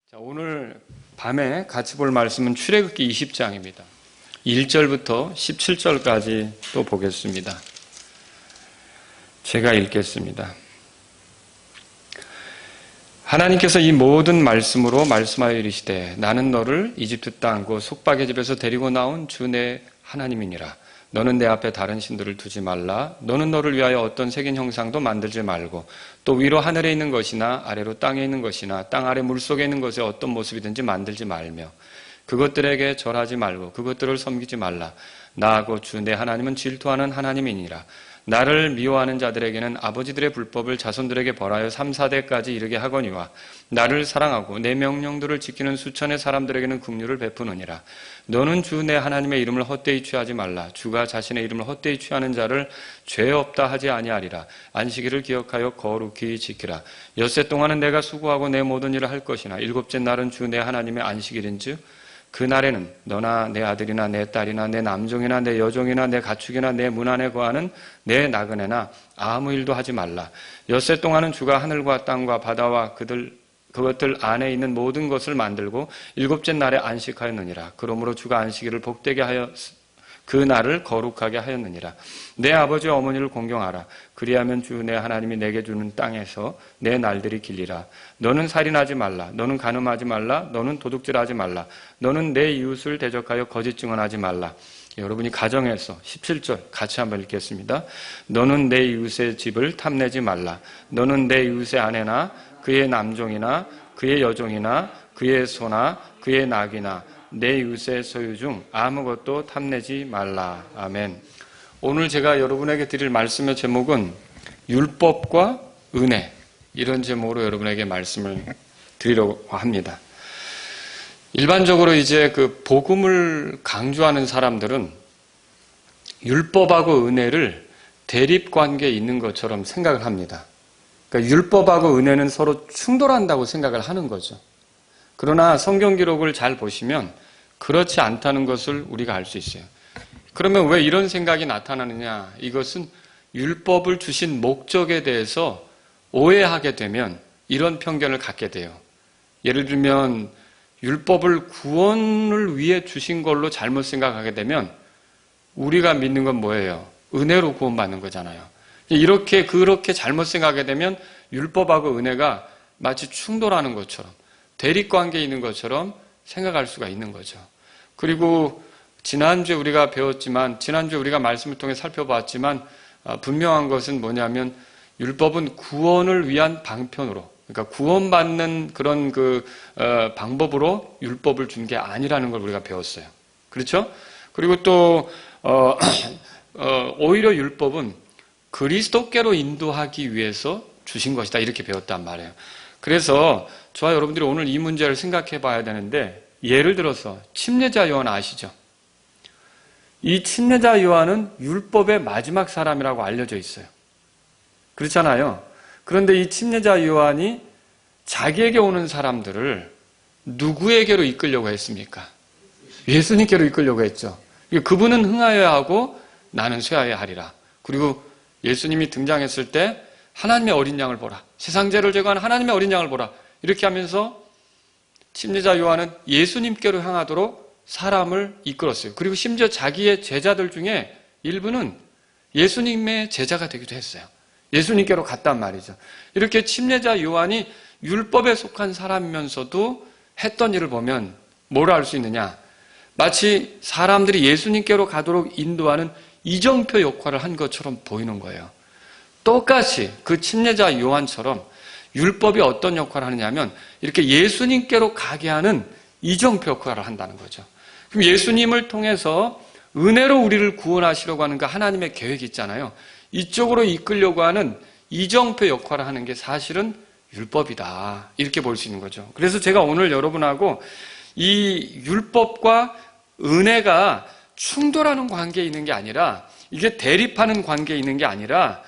자, 오늘 밤에 같이 볼 말씀은 출애굽기 20장입니다. 1절부터 17절까지 또 보겠습니다. 제가 읽겠습니다. 하나님께서 이 모든 말씀으로 말씀하여 이르시되 나는 너를 이집트 땅 곧 속박의 집에서 데리고 나온 주 내 하나님이니라. 너는 내 앞에 다른 신들을 두지 말라. 너는 너를 위하여 어떤 새긴 형상도 만들지 말고 또 위로 하늘에 있는 것이나 아래로 땅에 있는 것이나 땅 아래 물속에 있는 것에 어떤 모습이든지 만들지 말며 그것들에게 절하지 말고 그것들을 섬기지 말라. 나하고 주 내 하나님은 질투하는 하나님이니라. 나를 미워하는 자들에게는 아버지들의 불법을 자손들에게 벌하여 3, 4대까지 이르게 하거니와 나를 사랑하고 내 명령들을 지키는 수천의 사람들에게는 긍휼을 베푸느니라. 너는 주 내 하나님의 이름을 헛되이 취하지 말라. 주가 자신의 이름을 헛되이 취하는 자를 죄 없다 하지 아니하리라. 안식일을 기억하여 거룩히 지키라. 엿새 동안은 내가 수고하고 내 모든 일을 할 것이나 일곱째 날은 주 내 하나님의 안식일인즉 그날에는 너나 내 아들이나 내 딸이나 내 남종이나 내 여종이나 내 가축이나 내 문 안에 거하는 내 나그네나 아무 일도 하지 말라. 엿새 동안은 주가 하늘과 땅과 바다와 그것들 안에 있는 모든 것을 만들고 일곱째 날에 안식하였느니라. 그러므로 주가 안식일을 복되게 하여 그 날을 거룩하게 하였느니라. 내 아버지와 어머니를 공경하라. 그리하면 주 내 하나님이 내게 주는 땅에서 내 날들이 길리라. 너는 살인하지 말라. 너는 간음하지 말라. 너는 도둑질하지 말라. 너는 내 이웃을 대적하여 거짓 증언하지 말라. 여러분이 가정에서 17절 같이 한번 읽겠습니다. 너는 내 이웃의 집을 탐내지 말라. 너는 내 이웃의 아내나 그의 남종이나 그의 여종이나 그의 소나 그의 낙이나 내 이웃의 소유 중 아무것도 탐내지 말라. 아멘. 오늘 제가 여러분에게 드릴 말씀의 제목은 율법과 은혜, 이런 제목으로 여러분에게 말씀을 드리려고 합니다. 일반적으로 이제 그 복음을 강조하는 사람들은 율법하고 은혜를 대립관계에 있는 것처럼 생각을 합니다. 그러니까 율법하고 은혜는 서로 충돌한다고 생각을 하는 거죠. 그러나 성경 기록을 잘 보시면 그렇지 않다는 것을 우리가 알 수 있어요. 그러면 왜 이런 생각이 나타나느냐? 이것은 율법을 주신 목적에 대해서 오해하게 되면 이런 편견을 갖게 돼요. 예를 들면 율법을 구원을 위해 주신 걸로 잘못 생각하게 되면 우리가 믿는 건 뭐예요? 은혜로 구원받는 거잖아요. 그렇게 잘못 생각하게 되면 율법하고 은혜가 마치 충돌하는 것처럼 대립관계에 있는 것처럼 생각할 수가 있는 거죠. 그리고 지난주에 우리가 배웠지만, 지난주에 우리가 말씀을 통해 살펴봤지만 분명한 것은 뭐냐면 율법은 구원을 위한 방편으로, 그러니까 구원받는 그런 방법으로 율법을 준 게 아니라는 걸 우리가 배웠어요. 그렇죠? 그리고 또 오히려 율법은 그리스도께로 인도하기 위해서 주신 것이다, 이렇게 배웠단 말이에요. 그래서 저와 여러분들이 오늘 이 문제를 생각해 봐야 되는데, 예를 들어서 침례자 요한 아시죠? 이 침례자 요한은 율법의 마지막 사람이라고 알려져 있어요. 그렇잖아요. 그런데 이 침례자 요한이 자기에게 오는 사람들을 누구에게로 이끌려고 했습니까? 예수님께로 이끌려고 했죠. 그분은 흥하여야 하고 나는 쇠하여야 하리라. 그리고 예수님이 등장했을 때 하나님의 어린 양을 보라. 세상 죄를 제거하는 하나님의 어린 양을 보라. 이렇게 하면서 침례자 요한은 예수님께로 향하도록 사람을 이끌었어요. 그리고 심지어 자기의 제자들 중에 일부는 예수님의 제자가 되기도 했어요. 예수님께로 갔단 말이죠. 이렇게 침례자 요한이 율법에 속한 사람이면서도 했던 일을 보면 뭘 알 수 있느냐? 마치 사람들이 예수님께로 가도록 인도하는 이정표 역할을 한 것처럼 보이는 거예요. 똑같이 그 침례자 요한처럼 율법이 어떤 역할을 하느냐면 이렇게 예수님께로 가게 하는 이정표 역할을 한다는 거죠. 그럼 예수님을 통해서 은혜로 우리를 구원하시려고 하는 그 하나님의 계획이 있잖아요. 이쪽으로 이끌려고 하는 이정표 역할을 하는 게 사실은 율법이다, 이렇게 볼 수 있는 거죠. 그래서 제가 오늘 여러분하고 이 율법과 은혜가 충돌하는 관계에 있는 게 아니라, 이게 대립하는 관계에 있는 게 아니라,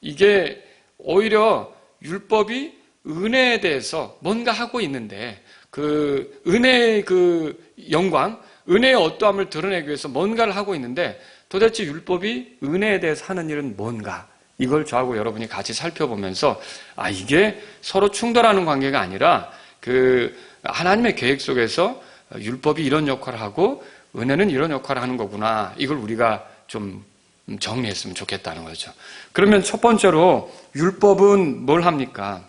이게 오히려 율법이 은혜에 대해서 뭔가 하고 있는데 그 은혜의 그 영광, 은혜의 어떠함을 드러내기 위해서 뭔가를 하고 있는데 도대체 율법이 은혜에 대해서 하는 일은 뭔가, 이걸 저하고 여러분이 같이 살펴보면서 이게 서로 충돌하는 관계가 아니라 그 하나님의 계획 속에서 율법이 이런 역할을 하고 은혜는 이런 역할을 하는 거구나. 이걸 우리가 좀 정리했으면 좋겠다는 거죠. 그러면 첫 번째로 율법은 뭘 합니까?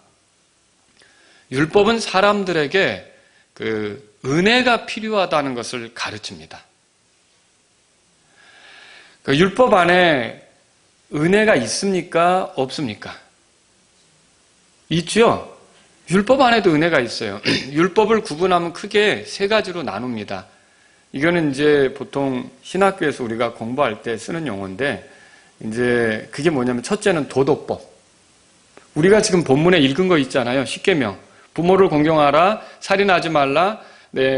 율법은 사람들에게 그 은혜가 필요하다는 것을 가르칩니다. 그 율법 안에 은혜가 있습니까? 없습니까? 있죠? 율법 안에도 은혜가 있어요. 율법을 구분하면 크게 세 가지로 나눕니다. 이거는 이제 보통 신학교에서 우리가 공부할 때 쓰는 용어인데, 이제 그게 뭐냐면 첫째는 도덕법. 우리가 지금 본문에 읽은 거 있잖아요. 십계명. 부모를 공경하라, 살인하지 말라,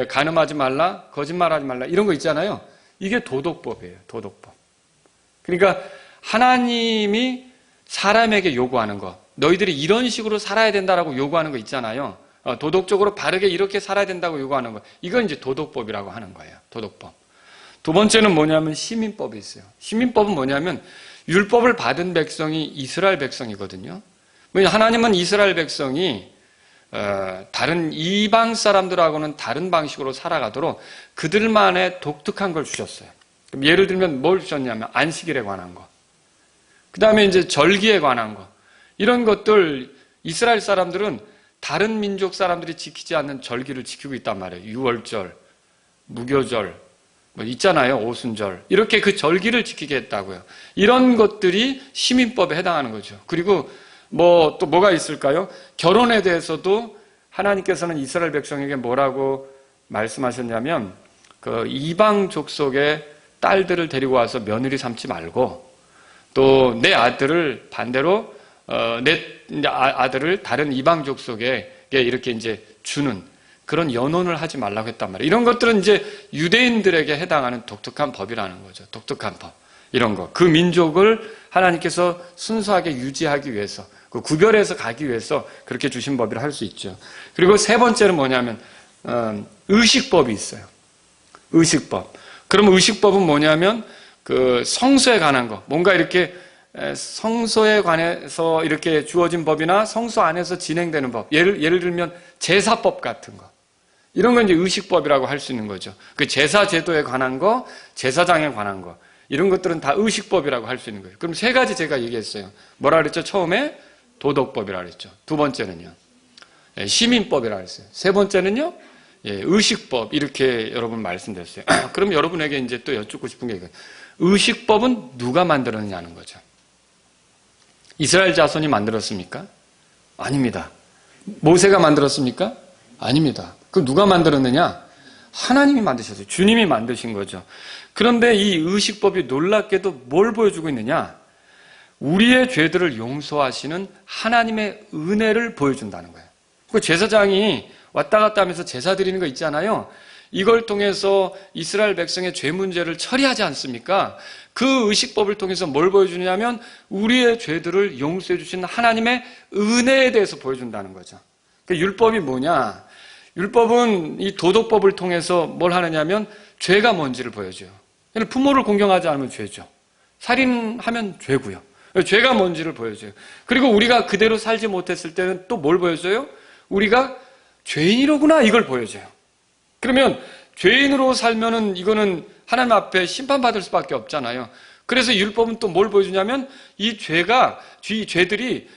간음하지 말라, 거짓말하지 말라, 이런 거 있잖아요. 이게 도덕법이에요. 도덕법. 그러니까 하나님이 사람에게 요구하는 거, 너희들이 이런 식으로 살아야 된다라고 요구하는 거 있잖아요. 도덕적으로 바르게 이렇게 살아야 된다고 요구하는 거. 이건 이제 도덕법이라고 하는 거예요. 도덕법. 두 번째는 뭐냐면 시민법이 있어요. 시민법은 뭐냐면 율법을 받은 백성이 이스라엘 백성이거든요. 하나님은 이스라엘 백성이 다른 이방 사람들하고는 다른 방식으로 살아가도록 그들만의 독특한 걸 주셨어요. 예를 들면 뭘 주셨냐면 안식일에 관한 거, 그 다음에 이제 절기에 관한 거, 이런 것들 이스라엘 사람들은 다른 민족 사람들이 지키지 않는 절기를 지키고 있단 말이에요. 유월절, 무교절, 뭐 있잖아요. 오순절. 이렇게 그 절기를 지키게 했다고요. 이런 것들이 시민법에 해당하는 거죠. 그리고 뭐 또 뭐가 있을까요? 결혼에 대해서도 하나님께서는 이스라엘 백성에게 뭐라고 말씀하셨냐면 그 이방 족속의 딸들을 데리고 와서 며느리 삼지 말고 또 내 아들을 반대로 내 아들을 다른 이방 족속에 이렇게 이제 주는 그런 연혼을 하지 말라고 했단 말이에요. 이런 것들은 이제 유대인들에게 해당하는 독특한 법이라는 거죠. 독특한 법. 이런 거. 그 민족을 하나님께서 순수하게 유지하기 위해서, 그 구별해서 가기 위해서 그렇게 주신 법이라 할 수 있죠. 그리고 세 번째는 뭐냐면 의식법이 있어요. 의식법. 그럼 의식법은 뭐냐면 그 성소에 관한 거. 뭔가 이렇게 성소에 관해서 이렇게 주어진 법이나 성소 안에서 진행되는 법. 예를 들면 제사법 같은 거. 이런 건 이제 의식법이라고 할 수 있는 거죠. 그 제사 제도에 관한 거, 제사장에 관한 거. 이런 것들은 다 의식법이라고 할 수 있는 거예요. 그럼 세 가지 제가 얘기했어요. 뭐라 그랬죠? 처음에 도덕법이라고 그랬죠. 두 번째는요. 시민법이라고 했어요. 세 번째는요. 의식법. 이렇게 여러분 말씀드렸어요. 그럼 여러분에게 이제 또 여쭙고 싶은 게 이거예요. 의식법은 누가 만들었느냐는 거죠. 이스라엘 자손이 만들었습니까? 아닙니다. 모세가 만들었습니까? 아닙니다. 그 누가 만들었느냐? 하나님이 만드셨어요. 주님이 만드신 거죠. 그런데 이 의식법이 놀랍게도 뭘 보여주고 있느냐? 우리의 죄들을 용서하시는 하나님의 은혜를 보여준다는 거예요. 그 제사장이 왔다 갔다 하면서 제사 드리는 거 있잖아요. 이걸 통해서 이스라엘 백성의 죄 문제를 처리하지 않습니까? 그 의식법을 통해서 뭘 보여주냐면 우리의 죄들을 용서해 주시는 하나님의 은혜에 대해서 보여준다는 거죠. 그러니까 율법이 뭐냐? 율법은 이 도덕법을 통해서 뭘 하느냐면 죄가 뭔지를 보여줘요. 부모를 공경하지 않으면 죄죠. 살인하면 죄고요. 죄가 뭔지를 보여줘요. 그리고 우리가 그대로 살지 못했을 때는 또 뭘 보여줘요? 우리가 죄인이로구나 이걸 보여줘요. 그러면 죄인으로 살면은 이거는 하나님 앞에 심판받을 수밖에 없잖아요. 그래서 율법은 또 뭘 보여주냐면 이 죄들을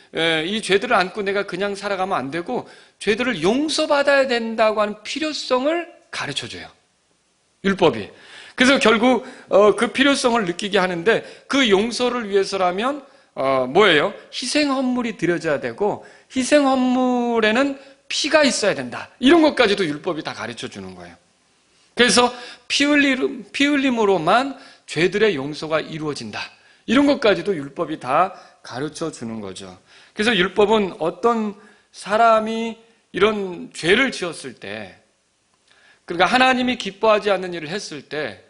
안고 내가 그냥 살아가면 안 되고 죄들을 용서받아야 된다고 하는 필요성을 가르쳐줘요. 율법이. 그래서 결국 그 필요성을 느끼게 하는데 그 용서를 위해서라면 뭐예요? 희생 헌물이 드려져야 되고 희생 헌물에는 피가 있어야 된다. 이런 것까지도 율법이 다 가르쳐 주는 거예요. 그래서 피 흘림으로만 죄들의 용서가 이루어진다. 이런 것까지도 율법이 다 가르쳐 주는 거죠. 그래서 율법은 어떤 사람이 이런 죄를 지었을 때, 그러니까 하나님이 기뻐하지 않는 일을 했을 때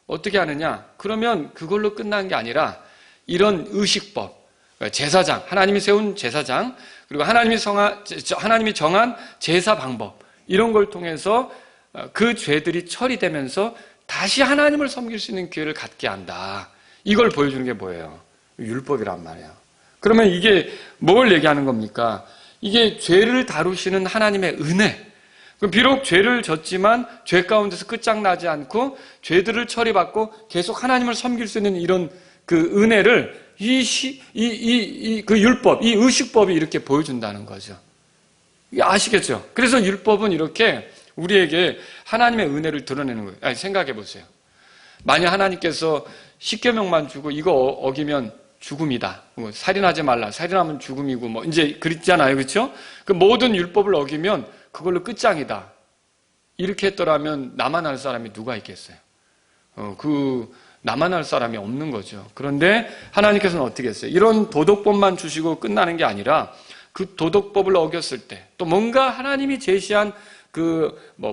어떻게 하느냐? 그러면 그걸로 끝난 게 아니라 이런 의식법, 제사장, 하나님이 세운 제사장, 그리고 하나님이 정한 제사 방법, 이런 걸 통해서 그 죄들이 처리되면서 다시 하나님을 섬길 수 있는 기회를 갖게 한다. 이걸 보여주는 게 뭐예요? 율법이란 말이에요. 그러면 이게 뭘 얘기하는 겁니까? 이게 죄를 다루시는 하나님의 은혜, 비록 죄를 졌지만 죄 가운데서 끝장나지 않고 죄들을 처리받고 계속 하나님을 섬길 수 있는 이런 그 은혜를 그 율법, 이 의식법이 이렇게 보여준다는 거죠. 아시겠죠? 그래서 율법은 이렇게 우리에게 하나님의 은혜를 드러내는 거예요. 아니, 생각해 보세요. 만약 하나님께서 십계명만 주고 이거 어기면 죽음이다. 뭐 살인하지 말라. 살인하면 죽음이고 뭐 이제 그랬잖아요. 그렇죠? 그 모든 율법을 어기면 그걸로 끝장이다. 이렇게 했더라면 나만 할 사람이 누가 있겠어요? 나만 할 사람이 없는 거죠. 그런데 하나님께서는 어떻게 했어요? 이런 도덕법만 주시고 끝나는 게 아니라 그 도덕법을 어겼을 때, 또 뭔가 하나님이 제시한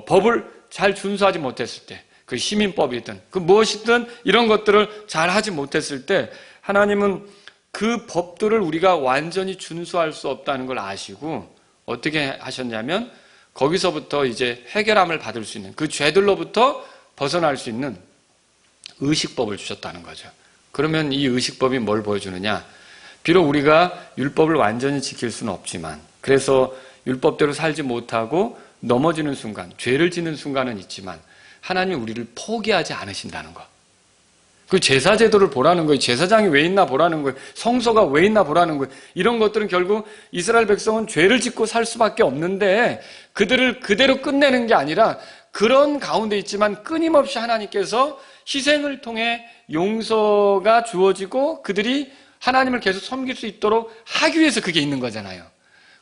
법을 잘 준수하지 못했을 때, 그 시민법이든 그 무엇이든 이런 것들을 잘 하지 못했을 때 하나님은 그 법들을 우리가 완전히 준수할 수 없다는 걸 아시고 어떻게 하셨냐면 거기서부터 이제 해결함을 받을 수 있는 그 죄들로부터 벗어날 수 있는 의식법을 주셨다는 거죠. 그러면 이 의식법이 뭘 보여주느냐? 비록 우리가 율법을 완전히 지킬 수는 없지만, 그래서 율법대로 살지 못하고 넘어지는 순간, 죄를 짓는 순간은 있지만 하나님이 우리를 포기하지 않으신다는 것. 그 제사제도를 보라는 거예요. 제사장이 왜 있나 보라는 거예요. 성소가 왜 있나 보라는 거예요. 이런 것들은 결국 이스라엘 백성은 죄를 짓고 살 수밖에 없는데 그들을 그대로 끝내는 게 아니라 그런 가운데 있지만 끊임없이 하나님께서 희생을 통해 용서가 주어지고 그들이 하나님을 계속 섬길 수 있도록 하기 위해서 그게 있는 거잖아요.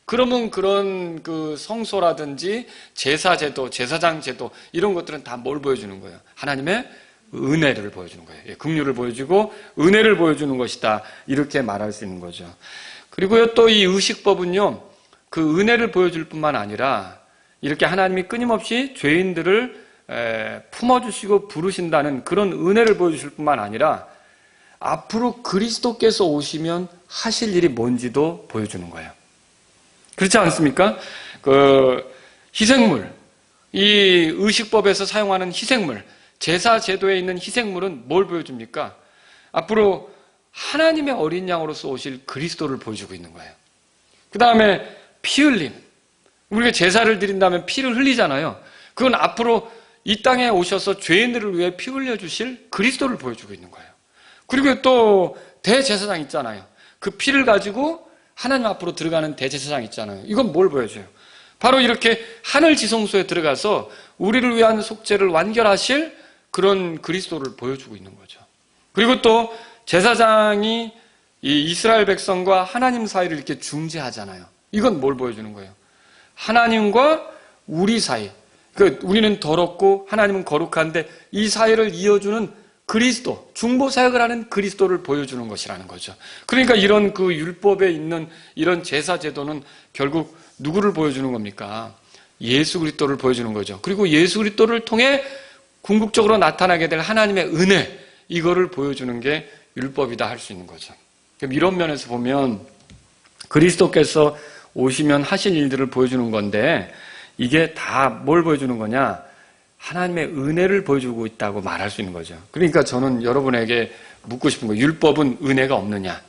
그러면 그런 그 성소라든지 제사제도, 제사장제도 이런 것들은 다 뭘 보여주는 거예요? 하나님의 은혜를 보여주는 거예요. 긍휼을 보여주고 은혜를 보여주는 것이다. 이렇게 말할 수 있는 거죠. 그리고요, 또 이 의식법은요, 그 은혜를 보여줄 뿐만 아니라 이렇게 하나님이 끊임없이 죄인들을 품어주시고 부르신다는 그런 은혜를 보여주실 뿐만 아니라 앞으로 그리스도께서 오시면 하실 일이 뭔지도 보여주는 거예요. 그렇지 않습니까? 그 희생물, 이 의식법에서 사용하는 희생물, 제사 제도에 있는 희생물은 뭘 보여줍니까? 앞으로 하나님의 어린 양으로서 오실 그리스도를 보여주고 있는 거예요. 그 다음에 피 흘림. 우리가 제사를 드린다면 피를 흘리잖아요. 그건 앞으로 이 땅에 오셔서 죄인들을 위해 피 흘려주실 그리스도를 보여주고 있는 거예요. 그리고 또 대제사장 있잖아요. 그 피를 가지고 하나님 앞으로 들어가는 대제사장 있잖아요. 이건 뭘 보여줘요? 바로 이렇게 하늘 지성소에 들어가서 우리를 위한 속죄를 완결하실 그런 그리스도를 보여주고 있는 거죠. 그리고 또 제사장이 이 이스라엘 백성과 하나님 사이를 이렇게 중재하잖아요. 이건 뭘 보여주는 거예요? 하나님과 우리 사이. 우리는 더럽고 하나님은 거룩한데 이 사이를 이어주는 그리스도, 중보 사역을 하는 그리스도를 보여주는 것이라는 거죠. 그러니까 이런 그 율법에 있는 이런 제사 제도는 결국 누구를 보여주는 겁니까? 예수 그리스도를 보여주는 거죠. 그리고 예수 그리스도를 통해 궁극적으로 나타나게 될 하나님의 은혜, 이거를 보여주는 게 율법이다 할 수 있는 거죠. 이런 면에서 보면 그리스도께서 오시면 하실 일들을 보여주는 건데 이게 다 뭘 보여주는 거냐? 하나님의 은혜를 보여주고 있다고 말할 수 있는 거죠. 그러니까 저는 여러분에게 묻고 싶은 거예요. 율법은 은혜가 없느냐?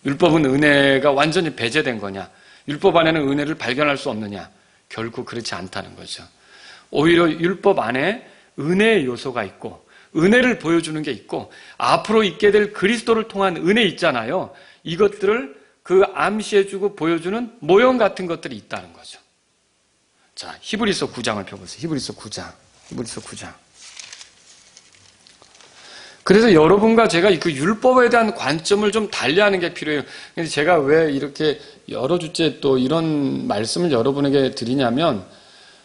율법은 은혜가 완전히 배제된 거냐? 율법 안에는 은혜를 발견할 수 없느냐? 결코 그렇지 않다는 거죠. 오히려 율법 안에 은혜의 요소가 있고 은혜를 보여주는 게 있고 앞으로 있게 될 그리스도를 통한 은혜 있잖아요. 이것들을 그 암시해주고 보여주는 모형 같은 것들이 있다는 거죠. 자, 히브리서 9장을 펴보세요. 히브리서 9장. 그래서 여러분과 제가 그 율법에 대한 관점을 좀 달리하는 게 필요해요. 근데 제가 왜 이렇게 여러 주째 또 이런 말씀을 여러분에게 드리냐면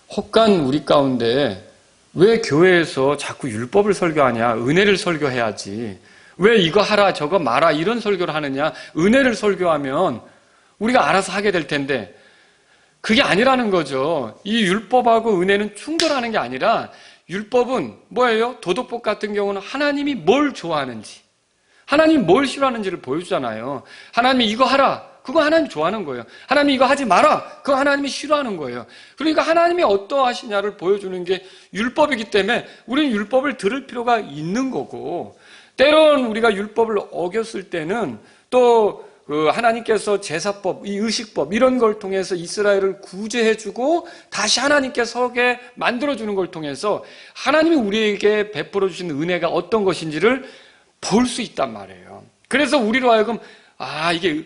혹간 우리 가운데 왜 교회에서 자꾸 율법을 설교하냐? 은혜를 설교해야지. 왜 이거 하라 저거 마라 이런 설교를 하느냐? 은혜를 설교하면 우리가 알아서 하게 될 텐데 그게 아니라는 거죠. 이 율법하고 은혜는 충돌하는 게 아니라 율법은 뭐예요? 도덕법 같은 경우는 하나님이 뭘 좋아하는지, 하나님이 뭘 싫어하는지를 보여주잖아요. 하나님이 이거 하라. 그거 하나님이 좋아하는 거예요. 하나님이 이거 하지 마라. 그거 하나님이 싫어하는 거예요. 그러니까 하나님이 어떠하시냐를 보여주는 게 율법이기 때문에 우리는 율법을 들을 필요가 있는 거고 때론 우리가 율법을 어겼을 때는 또 하나님께서 제사법, 이 의식법 이런 걸 통해서 이스라엘을 구제해주고 다시 하나님께 서게 만들어주는 걸 통해서 하나님이 우리에게 베풀어 주신 은혜가 어떤 것인지를 볼 수 있단 말이에요. 그래서 우리로 하여금 이게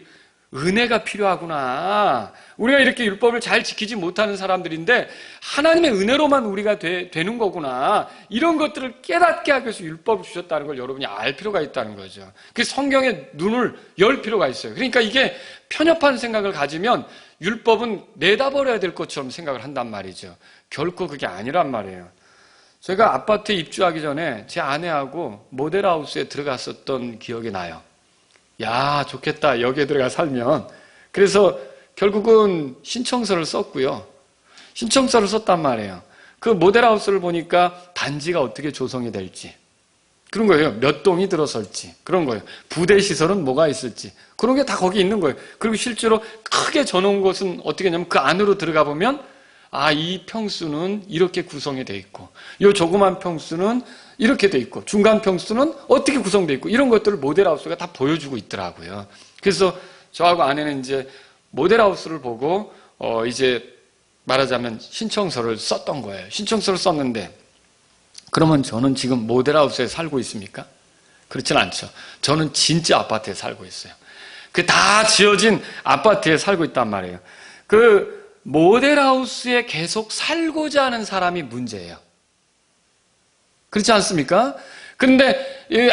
은혜가 필요하구나. 우리가 이렇게 율법을 잘 지키지 못하는 사람들인데 하나님의 은혜로만 우리가 되는 거구나. 이런 것들을 깨닫게 하기 위해서 율법을 주셨다는 걸 여러분이 알 필요가 있다는 거죠. 그 성경의 눈을 열 필요가 있어요. 그러니까 이게 편협한 생각을 가지면 율법은 내다버려야 될 것처럼 생각을 한단 말이죠. 결코 그게 아니란 말이에요. 제가 아파트에 입주하기 전에 제 아내하고 모델하우스에 들어갔었던 기억이 나요. 야, 좋겠다. 여기에 들어가 살면. 그래서 결국은 신청서를 썼고요. 신청서를 썼단 말이에요. 그 모델하우스를 보니까 단지가 어떻게 조성이 될지. 그런 거예요. 몇 동이 들어설지. 그런 거예요. 부대 시설은 뭐가 있을지. 그런 게 다 거기 있는 거예요. 그리고 실제로 크게 전놓은 곳은 어떻게 하냐면 그 안으로 들어가 보면 이 평수는 이렇게 구성이 돼 있고 이 조그만 평수는 이렇게 돼 있고 중간 평수는 어떻게 구성돼 있고 이런 것들을 모델하우스가 다 보여주고 있더라고요. 그래서 저하고 아내는 이제 모델하우스를 보고 이제 말하자면 신청서를 썼던 거예요. 신청서를 썼는데 그러면 저는 지금 모델하우스에 살고 있습니까? 그렇진 않죠. 저는 진짜 아파트에 살고 있어요. 그 다 지어진 아파트에 살고 있단 말이에요. 그 모델하우스에 계속 살고자 하는 사람이 문제예요. 그렇지 않습니까? 근데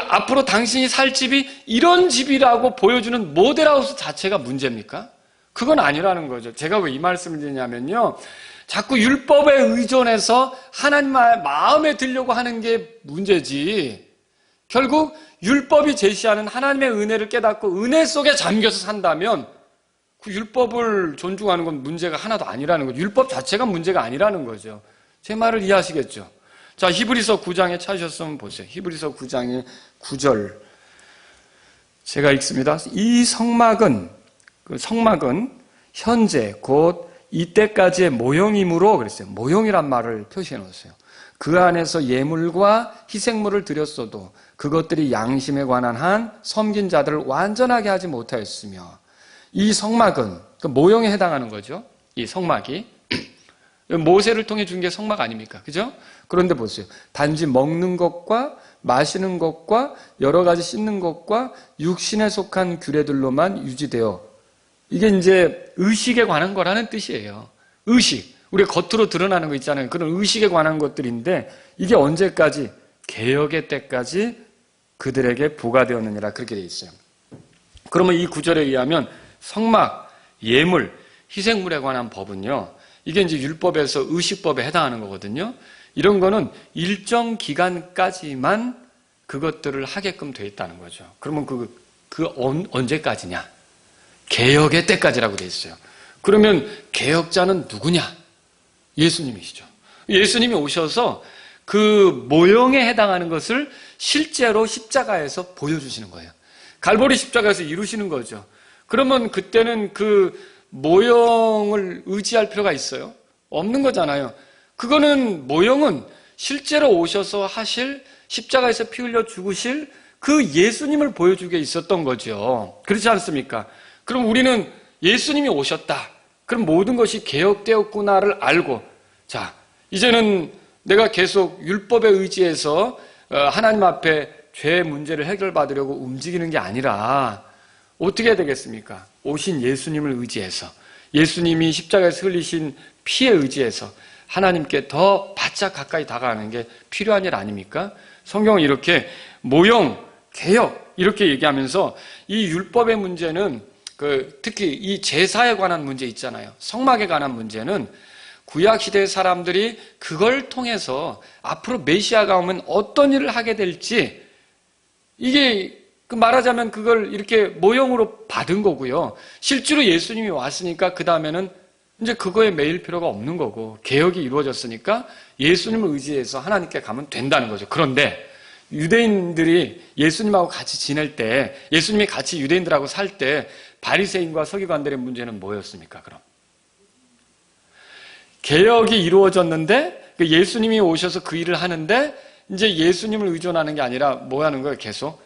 앞으로 당신이 살 집이 이런 집이라고 보여주는 모델하우스 자체가 문제입니까? 그건 아니라는 거죠. 제가 왜 이 말씀을 드리냐면요. 자꾸 율법에 의존해서 하나님 마음에 들려고 하는 게 문제지. 결국 율법이 제시하는 하나님의 은혜를 깨닫고 은혜 속에 잠겨서 산다면 그 율법을 존중하는 건 문제가 하나도 아니라는 거죠. 율법 자체가 문제가 아니라는 거죠. 제 말을 이해하시겠죠? 자, 히브리서 9장에 찾으셨으면 보세요. 히브리서 9장의 9절. 제가 읽습니다. 이 성막은 현재 곧 이때까지의 모형이므로 그랬어요. 모형이란 말을 표시해 놓았어요. 그 안에서 예물과 희생물을 드렸어도 그것들이 양심에 관한 한 섬긴 자들을 완전하게 하지 못하였으며 이 성막은 그 모형에 해당하는 거죠. 이 성막이 모세를 통해 준 게 성막 아닙니까? 그죠? 그런데 보세요. 단지 먹는 것과 마시는 것과 여러 가지 씻는 것과 육신에 속한 규례들로만 유지되어 이게 이제 의식에 관한 거라는 뜻이에요. 의식. 우리가 겉으로 드러나는 거 있잖아요. 그런 의식에 관한 것들인데 이게 언제까지? 개혁의 때까지 그들에게 부과되었느니라 그렇게 돼 있어요. 그러면 이 구절에 의하면 성막, 예물, 희생물에 관한 법은요. 이게 이제 율법에서 의식법에 해당하는 거거든요. 이런 거는 일정 기간까지만 그것들을 하게끔 돼 있다는 거죠. 그러면 언제까지냐? 개혁의 때까지라고 돼 있어요. 그러면 개혁자는 누구냐? 예수님이시죠. 예수님이 오셔서 그 모형에 해당하는 것을 실제로 십자가에서 보여주시는 거예요. 갈보리 십자가에서 이루시는 거죠. 그러면 그때는 그 모형을 의지할 필요가 있어요? 없는 거잖아요. 그거는 모형은 실제로 오셔서 하실 십자가에서 피 흘려 죽으실 그 예수님을 보여주게 있었던 거죠. 그렇지 않습니까? 그럼 우리는 예수님이 오셨다. 그럼 모든 것이 개혁되었구나를 알고 자, 이제는 내가 계속 율법에 의지해서 하나님 앞에 죄의 문제를 해결받으려고 움직이는 게 아니라 어떻게 해야 되겠습니까? 오신 예수님을 의지해서 예수님이 십자가에서 흘리신 피에 의지해서 하나님께 더 바짝 가까이 다가가는 게 필요한 일 아닙니까? 성경은 이렇게 모형, 개혁 이렇게 얘기하면서 이 율법의 문제는 특히 이 제사에 관한 문제 있잖아요. 성막에 관한 문제는 구약시대의 사람들이 그걸 통해서 앞으로 메시아가 오면 어떤 일을 하게 될지 이게 말하자면 그걸 이렇게 모형으로 받은 거고요. 실제로 예수님이 왔으니까 그 다음에는 이제 그거에 매일 필요가 없는 거고 개혁이 이루어졌으니까 예수님을 의지해서 하나님께 가면 된다는 거죠. 그런데 유대인들이 예수님하고 같이 지낼 때 예수님이 같이 유대인들하고 살 때 바리새인과 서기관들의 문제는 뭐였습니까? 그럼 개혁이 이루어졌는데 예수님이 오셔서 그 일을 하는데 이제 예수님을 의존하는 게 아니라 뭐 하는 거예요? 계속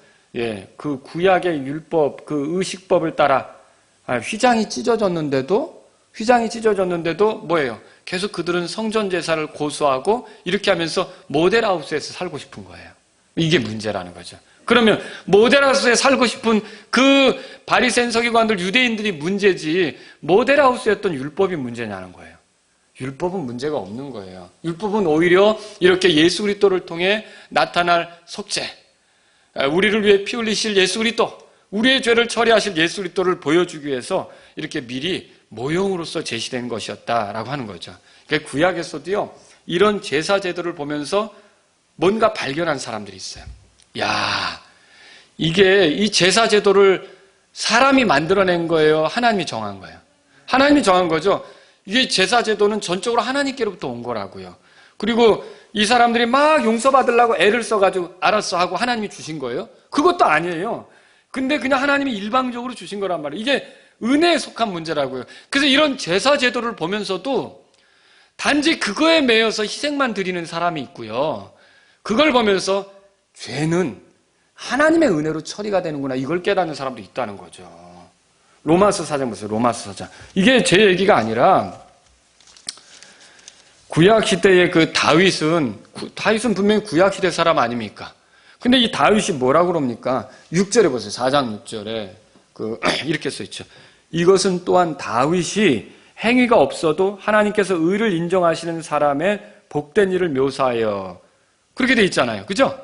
그 구약의 율법, 그 의식법을 따라 휘장이 찢어졌는데도 뭐예요? 계속 그들은 성전 제사를 고수하고 이렇게 하면서 모델하우스에서 살고 싶은 거예요. 이게 문제라는 거죠. 그러면 모델하우스에 살고 싶은 그 바리새인 서기관들 유대인들이 문제지 모델하우스였던 율법이 문제냐는 거예요. 율법은 문제가 없는 거예요. 율법은 오히려 이렇게 예수 그리스도를 통해 나타날 속죄, 우리를 위해 피 흘리실 예수 그리스도, 우리의 죄를 처리하실 예수 그리스도를 보여주기 위해서 이렇게 미리 모형으로서 제시된 것이었다라고 하는 거죠. 그러니까 구약에서도요, 이런 제사 제도를 보면서 뭔가 발견한 사람들이 있어요. 야, 이게 이 제사 제도를 사람이 만들어낸 거예요? 하나님이 정한 거예요? 하나님이 정한 거죠. 이게 제사 제도는 전적으로 하나님께로부터 온 거라고요. 그리고 이 사람들이 막 용서받으려고 애를 써가지고 알았어 하고 하나님이 주신 거예요? 그것도 아니에요. 근데 그냥 하나님이 일방적으로 주신 거란 말이에요. 이게 은혜에 속한 문제라고요. 그래서 이런 제사 제도를 보면서도 단지 그거에 매여서 희생만 드리는 사람이 있고요. 그걸 보면서 죄는 하나님의 은혜로 처리가 되는구나, 이걸 깨닫는 사람도 있다는 거죠. 로마서 4장 보세요. 로마서 4장. 이게 제 얘기가 아니라 구약 시대의 그 다윗은 분명히 구약 시대 사람 아닙니까? 근데 이 다윗이 뭐라고 그럽니까? 6절에 보세요. 4장 6절에 이렇게 써 있죠. 이것은 또한 다윗이 행위가 없어도 하나님께서 의를 인정하시는 사람의 복된 일을 묘사하여, 그렇게 돼 있잖아요. 그죠?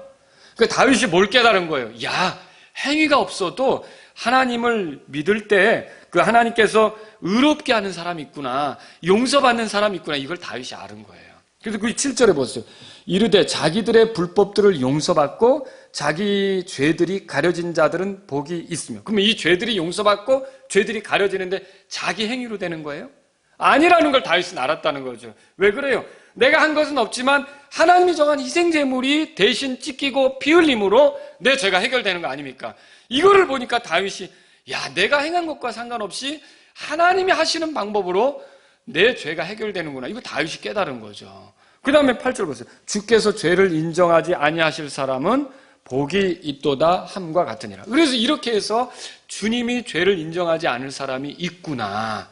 그러니까 다윗이 뭘 깨달은 거예요? 야, 행위가 없어도 하나님을 믿을 때 그 하나님께서 의롭게 하는 사람이 있구나, 용서받는 사람이 있구나, 이걸 다윗이 아는 거예요. 그래서 그 7절에 보세요. 이르되 자기들의 불법들을 용서받고 자기 죄들이 가려진 자들은 복이 있으며. 그러면 이 죄들이 용서받고 죄들이 가려지는데 자기 행위로 되는 거예요? 아니라는 걸 다윗은 알았다는 거죠. 왜 그래요? 내가 한 것은 없지만 하나님이 정한 희생제물이 대신 찢기고 피 흘림으로 내 죄가 해결되는 거 아닙니까? 이거를 보니까 다윗이, 야, 내가 행한 것과 상관없이 하나님이 하시는 방법으로 내 죄가 해결되는구나, 이거 다윗이 깨달은 거죠. 그 다음에 8절 보세요. 주께서 죄를 인정하지 아니하실 사람은 복이 있도다 함과 같으니라. 그래서 이렇게 해서 주님이 죄를 인정하지 않을 사람이 있구나,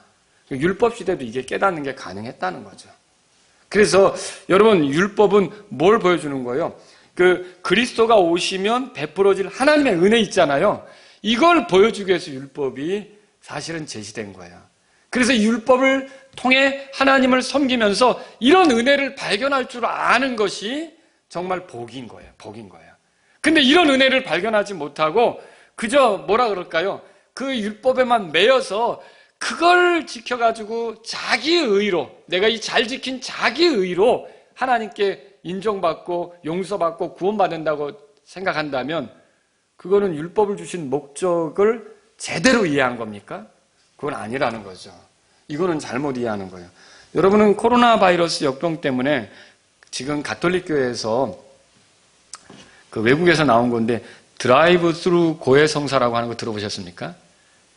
율법 시대도 이게 깨닫는 게 가능했다는 거죠. 그래서 여러분, 율법은 뭘 보여주는 거예요? 그리스도가 오시면 베풀어질 하나님의 은혜 있잖아요. 이걸 보여주기 위해서 율법이 사실은 제시된 거예요. 그래서 이 율법을 통해 하나님을 섬기면서 이런 은혜를 발견할 줄 아는 것이 정말 복인 거예요. 복인 거예요. 근데 이런 은혜를 발견하지 못하고 그저 뭐라 그럴까요? 그 율법에만 매여서 그걸 지켜가지고 자기 의로, 내가 이 잘 지킨 자기 의로 하나님께 인정받고 용서받고 구원받는다고 생각한다면 그거는 율법을 주신 목적을 제대로 이해한 겁니까? 그건 아니라는 거죠. 이거는 잘못 이해하는 거예요. 여러분은 코로나 바이러스 역병 때문에 지금 가톨릭 교회에서 그 외국에서 나온 건데 드라이브 스루 고해 성사라고 하는 거 들어보셨습니까?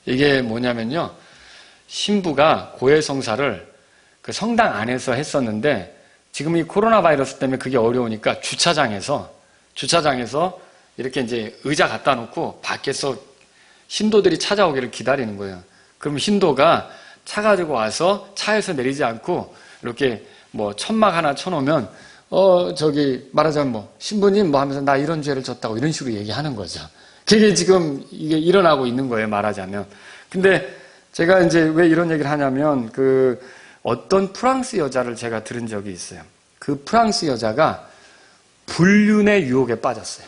이게 뭐냐면요, 신부가 고해 성사를 그 성당 안에서 했었는데 지금 이 코로나 바이러스 때문에 그게 어려우니까 주차장에서 이렇게 이제 의자 갖다 놓고 밖에서 신도들이 찾아오기를 기다리는 거예요. 그럼 신도가 차 가지고 와서 차에서 내리지 않고 이렇게 뭐 천막 하나 쳐놓으면 말하자면 뭐 신부님 뭐 하면서 나 이런 죄를 졌다고 이런 식으로 얘기하는 거죠. 그게 지금 이게 일어나고 있는 거예요, 말하자면. 근데 제가 이제 왜 이런 얘기를 하냐면 어떤 프랑스 여자를 제가 들은 적이 있어요. 그 프랑스 여자가 불륜의 유혹에 빠졌어요.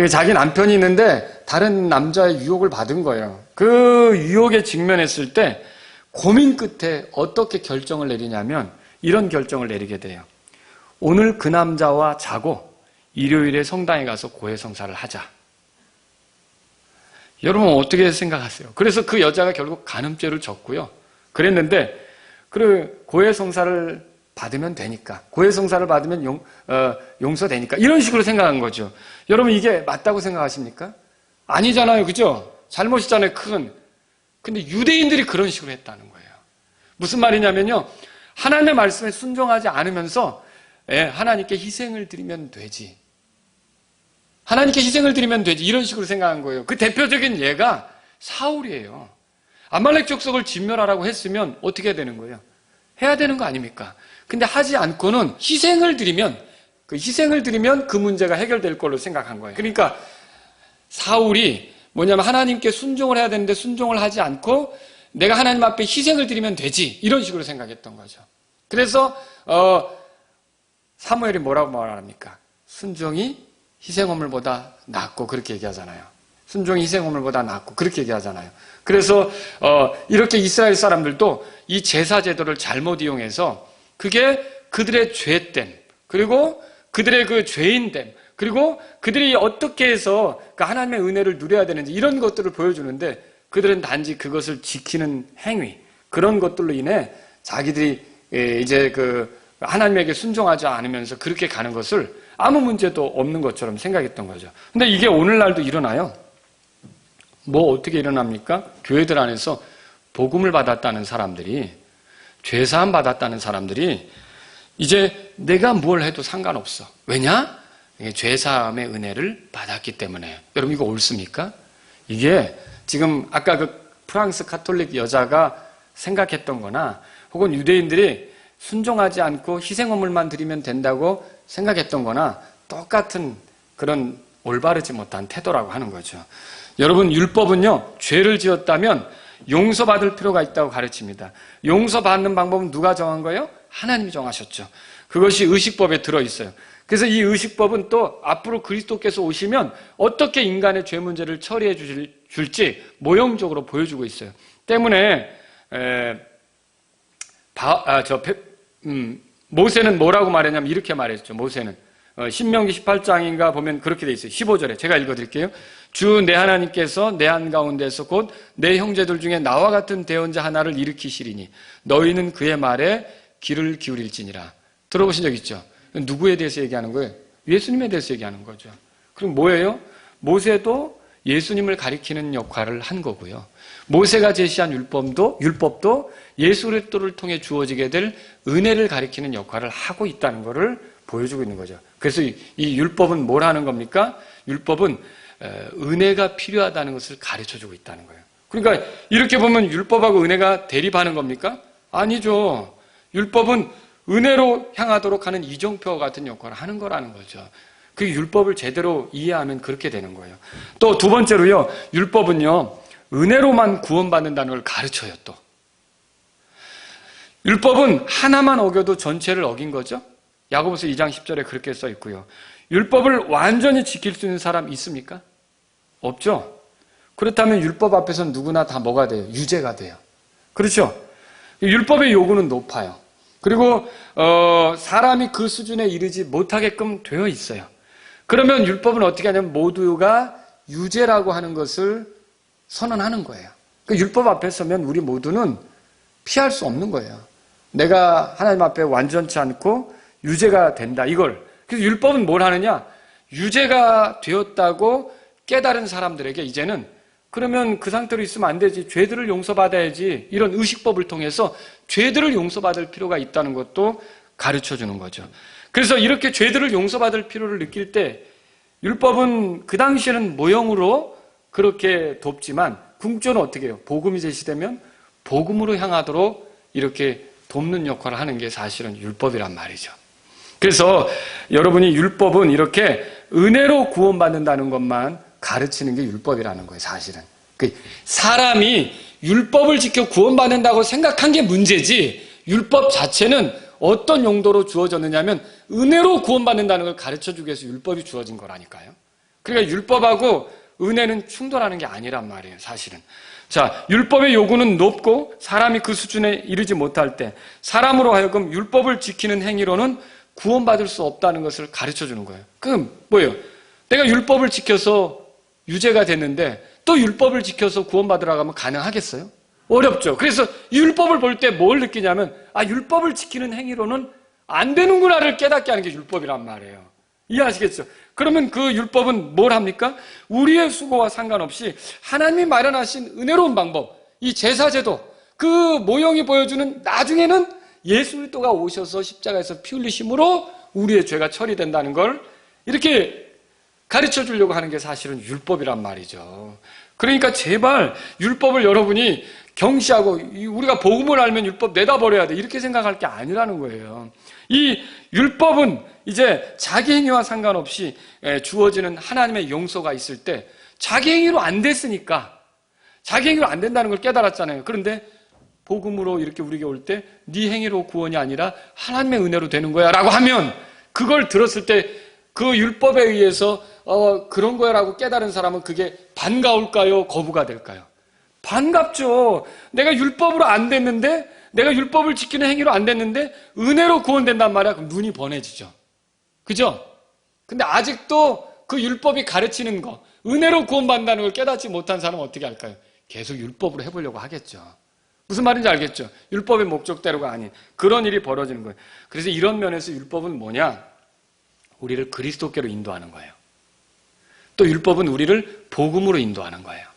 자기 남편이 있는데 다른 남자의 유혹을 받은 거예요. 그 유혹에 직면했을 때 고민 끝에 어떻게 결정을 내리냐면 이런 결정을 내리게 돼요. 오늘 그 남자와 자고 일요일에 성당에 가서 고해성사를 하자. 여러분 어떻게 생각하세요? 그래서 그 여자가 결국 간음죄를 졌고요. 그랬는데 고해성사를 받으면 되니까, 고해성사를 받으면 용서되니까, 이런 식으로 생각한 거죠. 여러분 이게 맞다고 생각하십니까? 아니잖아요, 그죠? 잘못이잖아요, 근데 유대인들이 그런 식으로 했다는 거예요. 무슨 말이냐면요, 하나님의 말씀에 순종하지 않으면서 하나님께 희생을 드리면 되지, 하나님께 희생을 드리면 되지. 이런 식으로 생각한 거예요. 그 대표적인 예가 사울이에요. 아말렉 족속을 진멸하라고 했으면 어떻게 해야 되는 거예요? 해야 되는 거 아닙니까? 근데 하지 않고는 희생을 드리면 그 문제가 해결될 걸로 생각한 거예요. 그러니까 사울이 뭐냐면 하나님께 순종을 해야 되는데 순종을 하지 않고 내가 하나님 앞에 희생을 드리면 되지. 이런 식으로 생각했던 거죠. 그래서 사무엘이 뭐라고 말합니까? 순종이 희생화물보다 낫고 그렇게 얘기하잖아요. 순종이 희생화물보다 낫고 그렇게 얘기하잖아요. 그래서 이렇게 이스라엘 사람들도 이 제사 제도를 잘못 이용해서 그게 그들의 죄됨, 그리고 그들의 그 죄인됨, 그리고 그들이 어떻게 해서 그 하나님의 은혜를 누려야 되는지 이런 것들을 보여주는데 그들은 단지 그것을 지키는 행위, 그런 것들로 인해 자기들이 이제 그 하나님에게 순종하지 않으면서 그렇게 가는 것을 아무 문제도 없는 것처럼 생각했던 거죠. 근데 이게 오늘날도 일어나요. 뭐 어떻게 일어납니까? 교회들 안에서 복음을 받았다는 사람들이, 죄사함 받았다는 사람들이 이제 내가 뭘 해도 상관없어. 왜냐? 죄사함의 은혜를 받았기 때문에. 여러분 이거 옳습니까? 이게 지금 아까 그 프랑스 가톨릭 여자가 생각했던 거나 혹은 유대인들이 순종하지 않고 희생화물만 드리면 된다고 생각했던 거나 똑같은 그런 올바르지 못한 태도라고 하는 거죠. 여러분 율법은요, 죄를 지었다면 용서받을 필요가 있다고 가르칩니다. 용서받는 방법은 누가 정한 거예요? 하나님이 정하셨죠. 그것이 의식법에 들어있어요. 그래서 이 의식법은 또 앞으로 그리스도께서 오시면 어떻게 인간의 죄 문제를 처리해 줄지 모형적으로 보여주고 있어요. 때문에 모세는 뭐라고 말했냐면 이렇게 말했죠. 모세는 신명기 18장인가 보면 그렇게 돼 있어요. 15절에 제가 읽어드릴게요. 주 내 하나님께서 내 한가운데서 곧 내 형제들 중에 나와 같은 대언자 하나를 일으키시리니 너희는 그의 말에 귀를 기울일지니라. 들어보신 적 있죠? 누구에 대해서 얘기하는 거예요? 예수님에 대해서 얘기하는 거죠. 그럼 뭐예요? 모세도 예수님을 가리키는 역할을 한 거고요. 모세가 제시한 율법도 예수 그리스도를 통해 주어지게 될 은혜를 가리키는 역할을 하고 있다는 것을 보여주고 있는 거죠. 그래서 이 율법은 뭘 하는 겁니까? 율법은 은혜가 필요하다는 것을 가르쳐주고 있다는 거예요. 그러니까 이렇게 보면 율법하고 은혜가 대립하는 겁니까? 아니죠. 율법은 은혜로 향하도록 하는 이정표와 같은 역할을 하는 거라는 거죠. 그 율법을 제대로 이해하면 그렇게 되는 거예요. 또 두 번째로요, 율법은요, 은혜로만 구원받는다는 걸 가르쳐요, 또. 율법은 하나만 어겨도 전체를 어긴 거죠? 야고보서 2장 10절에 그렇게 써 있고요. 율법을 완전히 지킬 수 있는 사람 있습니까? 없죠? 그렇다면 율법 앞에서는 누구나 다 뭐가 돼요? 유죄가 돼요. 그렇죠? 율법의 요구는 높아요. 그리고 사람이 그 수준에 이르지 못하게끔 되어 있어요. 그러면 율법은 어떻게 하냐면 모두가 유죄라고 하는 것을 선언하는 거예요. 그 율법 앞에 서면 우리 모두는 피할 수 없는 거예요. 내가 하나님 앞에 완전치 않고 유죄가 된다, 이걸. 그래서 율법은 뭘 하느냐? 유죄가 되었다고 깨달은 사람들에게 이제는 그러면 그 상태로 있으면 안 되지. 죄들을 용서받아야지. 이런 의식법을 통해서 죄들을 용서받을 필요가 있다는 것도 가르쳐 주는 거죠. 그래서 이렇게 죄들을 용서받을 필요를 느낄 때 율법은 그 당시에는 모형으로 그렇게 돕지만 궁극적으로 어떻게 해요? 복음이 제시되면 복음으로 향하도록 이렇게 돕는 역할을 하는 게 사실은 율법이란 말이죠. 그래서 여러분이 율법은 이렇게 은혜로 구원받는다는 것만 가르치는 게 율법이라는 거예요, 사실은. 사람이 율법을 지켜 구원받는다고 생각한 게 문제지, 율법 자체는 어떤 용도로 주어졌느냐면 은혜로 구원받는다는 걸 가르쳐주기 위해서 율법이 주어진 거라니까요. 그러니까 율법하고 은혜는 충돌하는 게 아니란 말이에요, 사실은. 자, 율법의 요구는 높고 사람이 그 수준에 이르지 못할 때 사람으로 하여금 율법을 지키는 행위로는 구원받을 수 없다는 것을 가르쳐주는 거예요. 그럼 뭐예요? 내가 율법을 지켜서 유죄가 됐는데 또 율법을 지켜서 구원받으라고 하면 가능하겠어요? 어렵죠. 그래서 율법을 볼 때 뭘 느끼냐면 율법을 지키는 행위로는 안 되는구나를 깨닫게 하는 게 율법이란 말이에요. 이해하시겠죠? 그러면 그 율법은 뭘 합니까? 우리의 수고와 상관없이 하나님이 마련하신 은혜로운 방법, 이 제사제도, 그 모형이 보여주는 나중에는 예수 그리스도가 오셔서 십자가에서 피 흘리심으로 우리의 죄가 처리된다는 걸 이렇게 가르쳐 주려고 하는 게 사실은 율법이란 말이죠. 그러니까 제발 율법을 여러분이 경시하고 우리가 복음을 알면 율법 내다버려야 돼 이렇게 생각할 게 아니라는 거예요. 이 율법은 이제 자기 행위와 상관없이 주어지는 하나님의 용서가 있을 때 자기 행위로 안 됐으니까 자기 행위로 안 된다는 걸 깨달았잖아요. 그런데 복음으로 이렇게 우리에게 올 때 네 행위로 구원이 아니라 하나님의 은혜로 되는 거야 라고 하면 그걸 들었을 때 그 율법에 의해서 그런 거야라고 깨달은 사람은 그게 반가울까요? 거부가 될까요? 반갑죠. 내가 율법으로 안 됐는데 내가 율법을 지키는 행위로 안 됐는데 은혜로 구원된단 말이야. 그럼 눈이 번해지죠. 그죠? 근데 아직도 그 율법이 가르치는 거 은혜로 구원받는다는 걸 깨닫지 못한 사람은 어떻게 할까요? 계속 율법으로 해보려고 하겠죠. 무슨 말인지 알겠죠? 율법의 목적대로가 아닌 그런 일이 벌어지는 거예요. 그래서 이런 면에서 율법은 뭐냐? 우리를 그리스도께로 인도하는 거예요. 또 율법은 우리를 복음으로 인도하는 거예요.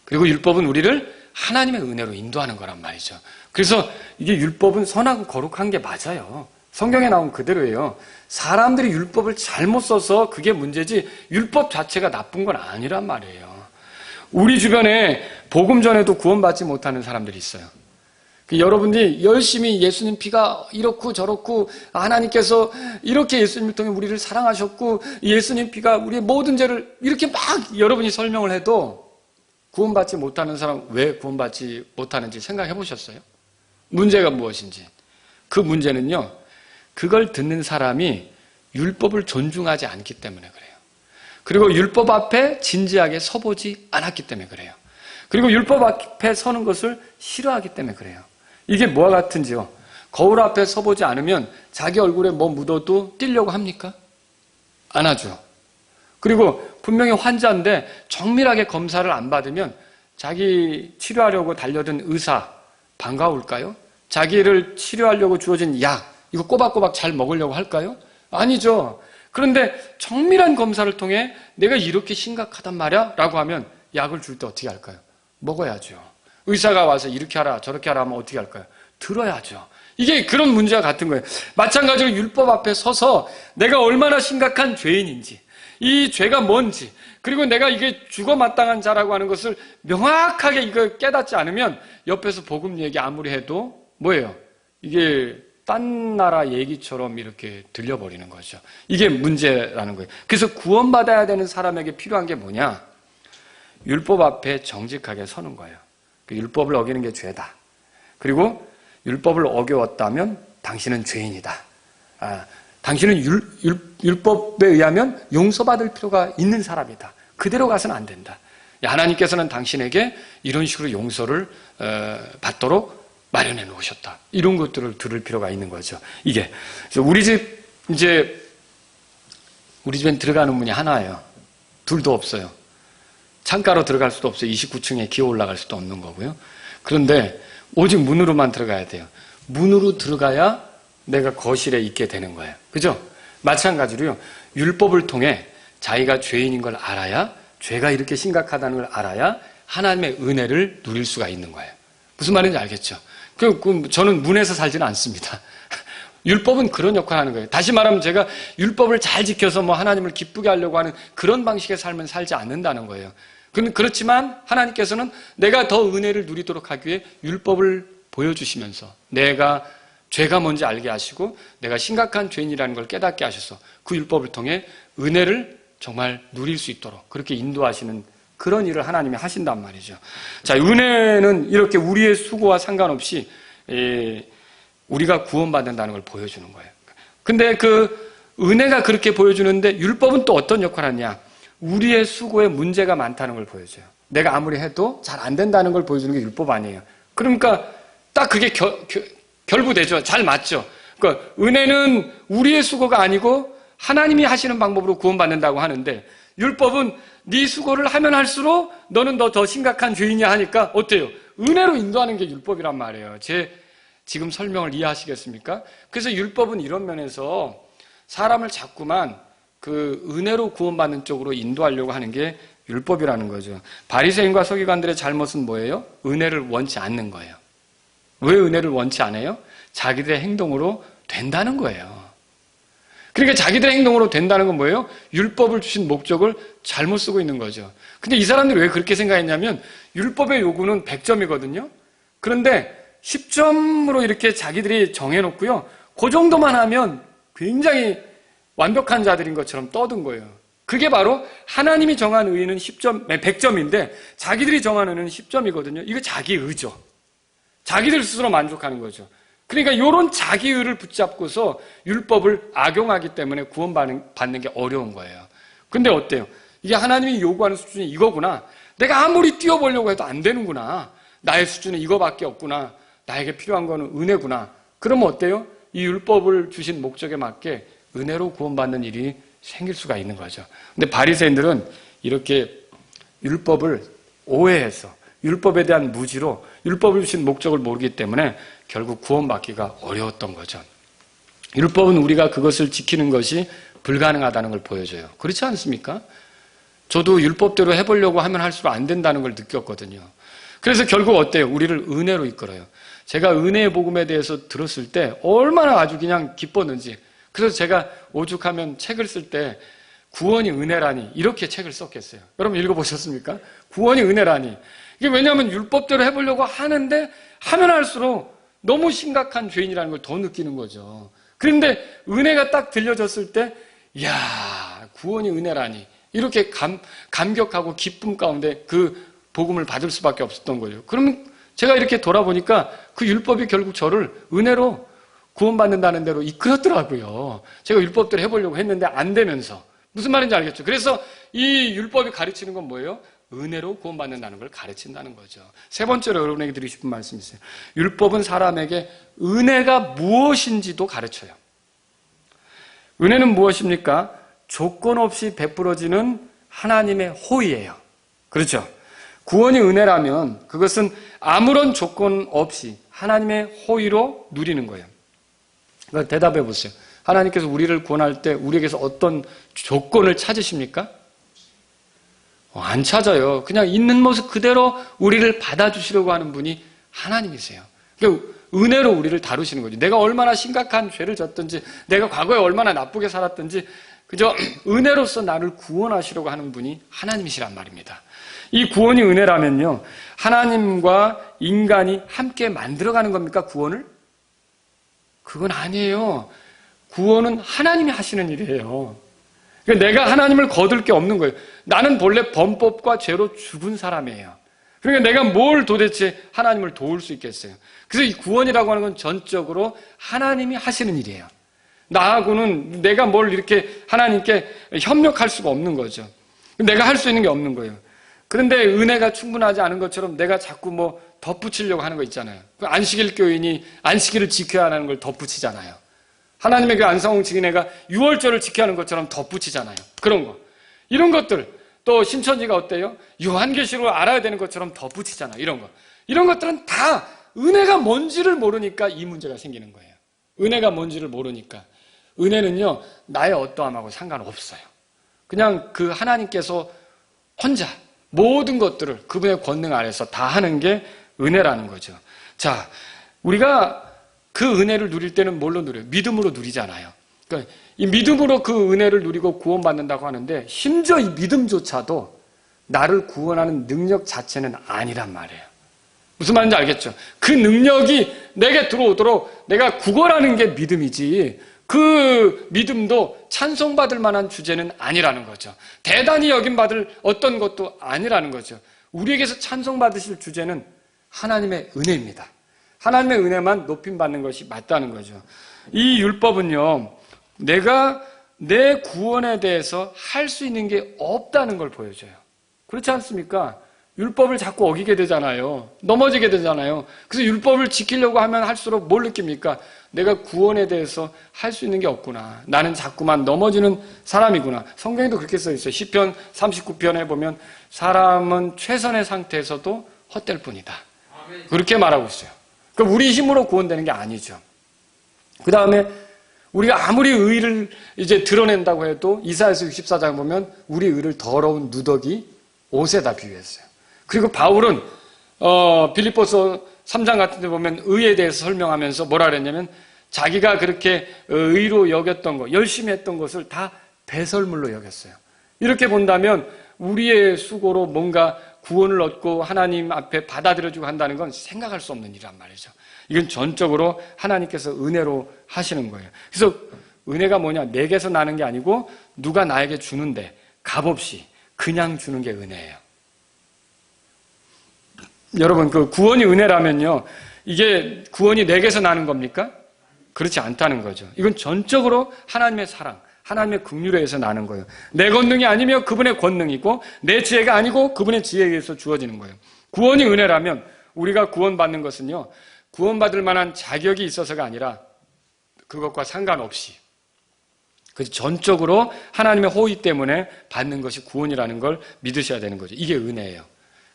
그리고 율법은 우리를 하나님의 은혜로 인도하는 거란 말이죠. 그래서 이게 율법은 선하고 거룩한 게 맞아요. 성경에 나온 그대로예요. 사람들이 율법을 잘못 써서 그게 문제지 율법 자체가 나쁜 건 아니란 말이에요. 우리 주변에 복음 전에도 구원받지 못하는 사람들이 있어요. 여러분들이 열심히 예수님 피가 이렇고 저렇고 하나님께서 이렇게 예수님을 통해 우리를 사랑하셨고 예수님 피가 우리의 모든 죄를 이렇게 막 여러분이 설명을 해도 구원받지 못하는 사람 왜 구원받지 못하는지 생각해 보셨어요? 문제가 무엇인지. 그 문제는요. 그걸 듣는 사람이 율법을 존중하지 않기 때문에 그래요. 그리고 율법 앞에 진지하게 서보지 않았기 때문에 그래요. 그리고 율법 앞에 서는 것을 싫어하기 때문에 그래요. 이게 뭐와 같은지요? 거울 앞에 서보지 않으면 자기 얼굴에 뭐 묻어도 뛸려고 합니까? 안 하죠. 그리고 분명히 환자인데 정밀하게 검사를 안 받으면 자기 치료하려고 달려든 의사 반가울까요? 자기를 치료하려고 주어진 약 이거 꼬박꼬박 잘 먹으려고 할까요? 아니죠. 그런데 정밀한 검사를 통해 내가 이렇게 심각하단 말이야 라고 하면 약을 줄 때 어떻게 할까요? 먹어야죠. 의사가 와서 이렇게 하라 저렇게 하라 하면 어떻게 할까요? 들어야죠. 이게 그런 문제와 같은 거예요. 마찬가지로 율법 앞에 서서 내가 얼마나 심각한 죄인인지 이 죄가 뭔지 그리고 내가 이게 죽어 마땅한 자라고 하는 것을 명확하게 이거 깨닫지 않으면 옆에서 복음 얘기 아무리 해도 뭐예요? 이게 딴 나라 얘기처럼 이렇게 들려버리는 거죠. 이게 문제라는 거예요. 그래서 구원받아야 되는 사람에게 필요한 게 뭐냐? 율법 앞에 정직하게 서는 거예요. 그 율법을 어기는 게 죄다. 그리고 율법을 어겨왔다면 당신은 죄인이다. 당신은 율법에 의하면 용서받을 필요가 있는 사람이다. 그대로 가서는 안 된다. 하나님께서는 당신에게 이런 식으로 용서를 받도록 마련해 놓으셨다. 이런 것들을 들을 필요가 있는 거죠. 이게 우리 집엔 들어가는 문이 하나예요. 둘도 없어요. 창가로 들어갈 수도 없어요. 29층에 기어 올라갈 수도 없는 거고요. 그런데 오직 문으로만 들어가야 돼요. 문으로 들어가야 내가 거실에 있게 되는 거예요. 그죠? 마찬가지로요. 율법을 통해 자기가 죄인인 걸 알아야 죄가 이렇게 심각하다는 걸 알아야 하나님의 은혜를 누릴 수가 있는 거예요. 무슨 말인지 알겠죠? 저는 문에서 살지는 않습니다. 율법은 그런 역할을 하는 거예요. 다시 말하면 제가 율법을 잘 지켜서 하나님을 기쁘게 하려고 하는 그런 방식의 삶을 살지 않는다는 거예요. 그렇지만 하나님께서는 내가 더 은혜를 누리도록 하기 위해 율법을 보여주시면서 내가 죄가 뭔지 알게 하시고 내가 심각한 죄인이라는 걸 깨닫게 하셔서 그 율법을 통해 은혜를 정말 누릴 수 있도록 그렇게 인도하시는 그런 일을 하나님이 하신단 말이죠. 자, 은혜는 이렇게 우리의 수고와 상관없이 우리가 구원받는다는 걸 보여주는 거예요. 근데 그 은혜가 그렇게 보여주는데 율법은 또 어떤 역할을 하냐? 우리의 수고에 문제가 많다는 걸 보여줘요. 내가 아무리 해도 잘 안 된다는 걸 보여주는 게 율법 아니에요. 그러니까 딱 그게 결부되죠. 잘 맞죠. 그러니까 은혜는 우리의 수고가 아니고 하나님이 하시는 방법으로 구원받는다고 하는데 율법은 네 수고를 하면 할수록 너는 더 심각한 죄인이야 하니까 어때요? 은혜로 인도하는 게 율법이란 말이에요. 제 지금 설명을 이해하시겠습니까? 그래서 율법은 이런 면에서 사람을 자꾸만 그 은혜로 구원받는 쪽으로 인도하려고 하는 게 율법이라는 거죠. 바리새인과 서기관들의 잘못은 뭐예요? 은혜를 원치 않는 거예요. 왜 은혜를 원치 않아요? 자기들의 행동으로 된다는 거예요. 그러니까 자기들의 행동으로 된다는 건 뭐예요? 율법을 주신 목적을 잘못 쓰고 있는 거죠. 근데 이 사람들이 왜 그렇게 생각했냐면 율법의 요구는 100점이거든요. 그런데 10점으로 이렇게 자기들이 정해놓고요. 그 정도만 하면 굉장히 완벽한 자들인 것처럼 떠든 거예요. 그게 바로 하나님이 정한 의는 100점인데 자기들이 정한 의는 10점이거든요. 이거 자기 의죠. 자기들 스스로 만족하는 거죠. 그러니까 이런 자기의를 붙잡고서 율법을 악용하기 때문에 구원받는 게 어려운 거예요. 근데 어때요? 이게 하나님이 요구하는 수준이 이거구나. 내가 아무리 뛰어보려고 해도 안 되는구나. 나의 수준은 이거밖에 없구나. 나에게 필요한 거는 은혜구나. 그러면 어때요? 이 율법을 주신 목적에 맞게 은혜로 구원받는 일이 생길 수가 있는 거죠. 근데 바리새인들은 이렇게 율법을 오해해서 율법에 대한 무지로 율법을 주신 목적을 모르기 때문에 결국 구원받기가 어려웠던 거죠. 율법은 우리가 그것을 지키는 것이 불가능하다는 걸 보여줘요. 그렇지 않습니까? 저도 율법대로 해보려고 하면 할수록 안 된다는 걸 느꼈거든요. 그래서 결국 어때요? 우리를 은혜로 이끌어요. 제가 은혜의 복음에 대해서 들었을 때 얼마나 아주 그냥 기뻤는지. 그래서 제가 오죽하면 책을 쓸 때 구원이 은혜라니 이렇게 책을 썼겠어요. 여러분 읽어보셨습니까? 구원이 은혜라니. 이게 왜냐하면 율법대로 해보려고 하는데 하면 할수록 너무 심각한 죄인이라는 걸 더 느끼는 거죠. 그런데 은혜가 딱 들려졌을 때 이야 구원이 은혜라니 이렇게 감격하고 기쁨 가운데 그 복음을 받을 수밖에 없었던 거죠. 그러면 제가 이렇게 돌아보니까 그 율법이 결국 저를 은혜로 구원받는다는 대로 이끌었더라고요. 제가 율법대로 해보려고 했는데 안 되면서. 무슨 말인지 알겠죠? 그래서 이 율법이 가르치는 건 뭐예요? 은혜로 구원받는다는 걸 가르친다는 거죠. 세 번째로 여러분에게 드리고 싶은 말씀이 있어요. 율법은 사람에게 은혜가 무엇인지도 가르쳐요. 은혜는 무엇입니까? 조건 없이 베풀어지는 하나님의 호의예요. 그렇죠? 구원이 은혜라면 그것은 아무런 조건 없이 하나님의 호의로 누리는 거예요. 그러니까 대답해 보세요. 하나님께서 우리를 구원할 때 우리에게서 어떤 조건을 찾으십니까? 안 찾아요. 그냥 있는 모습 그대로 우리를 받아주시려고 하는 분이 하나님이세요. 그러니까 은혜로 우리를 다루시는 거죠. 내가 얼마나 심각한 죄를 졌든지 내가 과거에 얼마나 나쁘게 살았든지 그저 은혜로서 나를 구원하시려고 하는 분이 하나님이시란 말입니다. 이 구원이 은혜라면요. 하나님과 인간이 함께 만들어가는 겁니까? 구원을? 그건 아니에요. 구원은 하나님이 하시는 일이에요. 그러니까 내가 하나님을 거둘 게 없는 거예요. 나는 본래 범법과 죄로 죽은 사람이에요. 그러니까 내가 뭘 도대체 하나님을 도울 수 있겠어요. 그래서 이 구원이라고 하는 건 전적으로 하나님이 하시는 일이에요. 나하고는 내가 뭘 이렇게 하나님께 협력할 수가 없는 거죠. 내가 할 수 있는 게 없는 거예요. 그런데 은혜가 충분하지 않은 것처럼 내가 자꾸 뭐 덧붙이려고 하는 거 있잖아요. 안식일 교인이 안식일을 지켜야 하는 걸 덧붙이잖아요. 하나님의 그 안상홍 증인회가 6월절을 지켜야 하는 것처럼 덧붙이잖아요. 그런 거. 이런 것들. 또 신천지가 어때요? 요한계시록을 알아야 되는 것처럼 덧붙이잖아요. 이런 거. 이런 것들은 다 은혜가 뭔지를 모르니까 이 문제가 생기는 거예요. 은혜가 뭔지를 모르니까. 은혜는요, 나의 어떠함하고 상관없어요. 그냥 그 하나님께서 혼자 모든 것들을 그분의 권능 아래서 다 하는 게 은혜라는 거죠. 자, 우리가 그 은혜를 누릴 때는 뭘로 누려요? 믿음으로 누리잖아요. 그러니까 이 믿음으로 그 은혜를 누리고 구원받는다고 하는데 심지어 이 믿음조차도 나를 구원하는 능력 자체는 아니란 말이에요. 무슨 말인지 알겠죠? 그 능력이 내게 들어오도록 내가 구걸하는 게 믿음이지 그 믿음도 찬송받을 만한 주제는 아니라는 거죠. 대단히 여김받을 어떤 것도 아니라는 거죠. 우리에게서 찬송받으실 주제는 하나님의 은혜입니다. 하나님의 은혜만 높임받는 것이 맞다는 거죠. 이 율법은요, 내가 내 구원에 대해서 할 수 있는 게 없다는 걸 보여줘요. 그렇지 않습니까? 율법을 자꾸 어기게 되잖아요. 넘어지게 되잖아요. 그래서 율법을 지키려고 하면 할수록 뭘 느낍니까? 내가 구원에 대해서 할 수 있는 게 없구나. 나는 자꾸만 넘어지는 사람이구나. 성경에도 그렇게 써 있어요. 시편 39편에 보면 사람은 최선의 상태에서도 헛될 뿐이다. 그렇게 말하고 있어요. 그러니까 우리 힘으로 구원되는 게 아니죠. 그 다음에 우리가 아무리 의를 이제 드러낸다고 해도 이사야서 64장 보면 우리 의를 더러운 누더기 옷에다 비유했어요. 그리고 바울은 빌립보서 3장 같은 데 보면 의에 대해서 설명하면서 뭐라 그랬냐면 자기가 그렇게 의로 여겼던 것, 열심히 했던 것을 다 배설물로 여겼어요. 이렇게 본다면 우리의 수고로 뭔가 구원을 얻고 하나님 앞에 받아들여주고 한다는 건 생각할 수 없는 일이란 말이죠. 이건 전적으로 하나님께서 은혜로 하시는 거예요. 그래서 은혜가 뭐냐? 내게서 나는 게 아니고 누가 나에게 주는데 값없이 그냥 주는 게 은혜예요. 여러분, 그 구원이 은혜라면요, 이게 구원이 내게서 나는 겁니까? 그렇지 않다는 거죠. 이건 전적으로 하나님의 사랑, 하나님의 긍휼에 의해서 나는 거예요. 내 권능이 아니며 그분의 권능이고 내 지혜가 아니고 그분의 지혜에 의해서 주어지는 거예요. 구원이 은혜라면 우리가 구원받는 것은요, 구원받을 만한 자격이 있어서가 아니라 그것과 상관없이 그 전적으로 하나님의 호의 때문에 받는 것이 구원이라는 걸 믿으셔야 되는 거죠. 이게 은혜예요.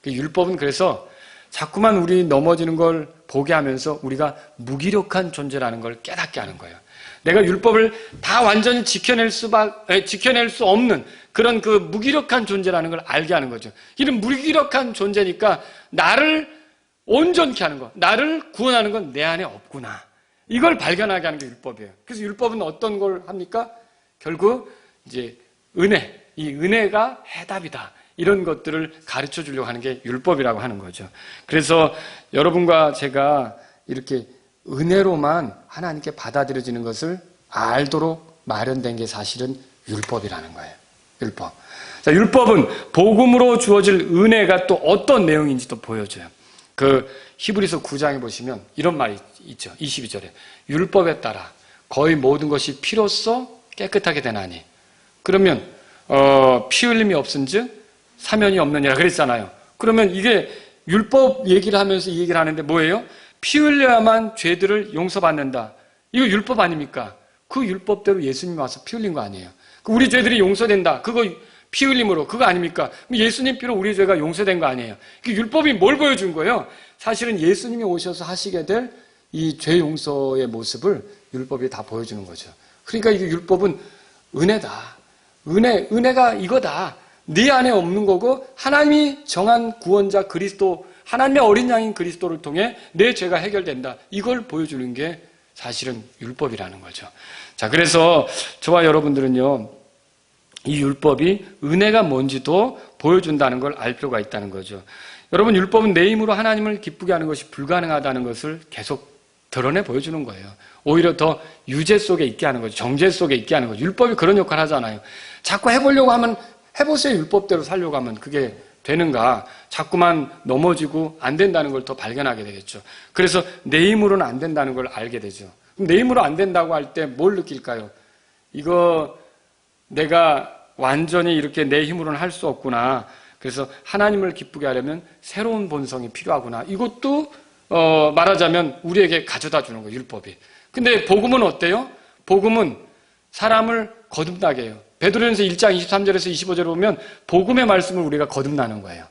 율법은 그래서 자꾸만 우리 넘어지는 걸 보게 하면서 우리가 무기력한 존재라는 걸 깨닫게 하는 거예요. 내가 율법을 다 완전히 지켜낼 수 없는 그런 그 무기력한 존재라는 걸 알게 하는 거죠. 이런 무기력한 존재니까 나를 온전케 하는 것, 나를 구원하는 건 내 안에 없구나. 이걸 발견하게 하는 게 율법이에요. 그래서 율법은 어떤 걸 합니까? 결국 이제 은혜, 이 은혜가 해답이다. 이런 것들을 가르쳐 주려고 하는 게 율법이라고 하는 거죠. 그래서 여러분과 제가 이렇게 은혜로만 하나님께 받아들여지는 것을 알도록 마련된 게 사실은 율법이라는 거예요. 율법. 자, 율법은 복음으로 주어질 은혜가 또 어떤 내용인지도 보여줘요. 그 히브리서 9장에 보시면 이런 말이 있죠. 22절에 율법에 따라 거의 모든 것이 피로써 깨끗하게 되나니 그러면 피 흘림이 없은즉 사면이 없느니라 그랬잖아요. 그러면 이게 율법 얘기를 하면서 이 얘기를 하는데 뭐예요? 피 흘려야만 죄들을 용서받는다. 이거 율법 아닙니까? 그 율법대로 예수님이 와서 피 흘린 거 아니에요. 우리 죄들이 용서된다. 그거 피 흘림으로 그거 아닙니까? 예수님 피로 우리 죄가 용서된 거 아니에요. 율법이 뭘 보여준 거예요? 사실은 예수님이 오셔서 하시게 될 이 죄 용서의 모습을 율법이 다 보여주는 거죠. 그러니까 이게 율법은 은혜다. 은혜가 이거다. 네 안에 없는 거고 하나님이 정한 구원자 그리스도, 하나님의 어린 양인 그리스도를 통해 내 죄가 해결된다. 이걸 보여주는 게 사실은 율법이라는 거죠. 자, 그래서 저와 여러분들은요, 이 율법이 은혜가 뭔지도 보여준다는 걸 알 필요가 있다는 거죠. 여러분, 율법은 내 힘으로 하나님을 기쁘게 하는 것이 불가능하다는 것을 계속 드러내 보여주는 거예요. 오히려 더 유죄 속에 있게 하는 거죠. 정죄 속에 있게 하는 거죠. 율법이 그런 역할을 하잖아요. 자꾸 해보려고 하면 해보세요. 율법대로 살려고 하면 그게 되는가. 자꾸만 넘어지고 안 된다는 걸 더 발견하게 되겠죠. 그래서 내 힘으로는 안 된다는 걸 알게 되죠. 그럼 내 힘으로 안 된다고 할 때 뭘 느낄까요? 이거 내가 완전히 이렇게 내 힘으로는 할 수 없구나. 그래서 하나님을 기쁘게 하려면 새로운 본성이 필요하구나. 이것도 말하자면 우리에게 가져다 주는 거예요. 율법이. 근데 복음은 어때요? 복음은 사람을 거듭나게 해요. 베드로전서 1장 23절에서 25절에 보면 복음의 말씀을 우리가 거듭나는 거예요.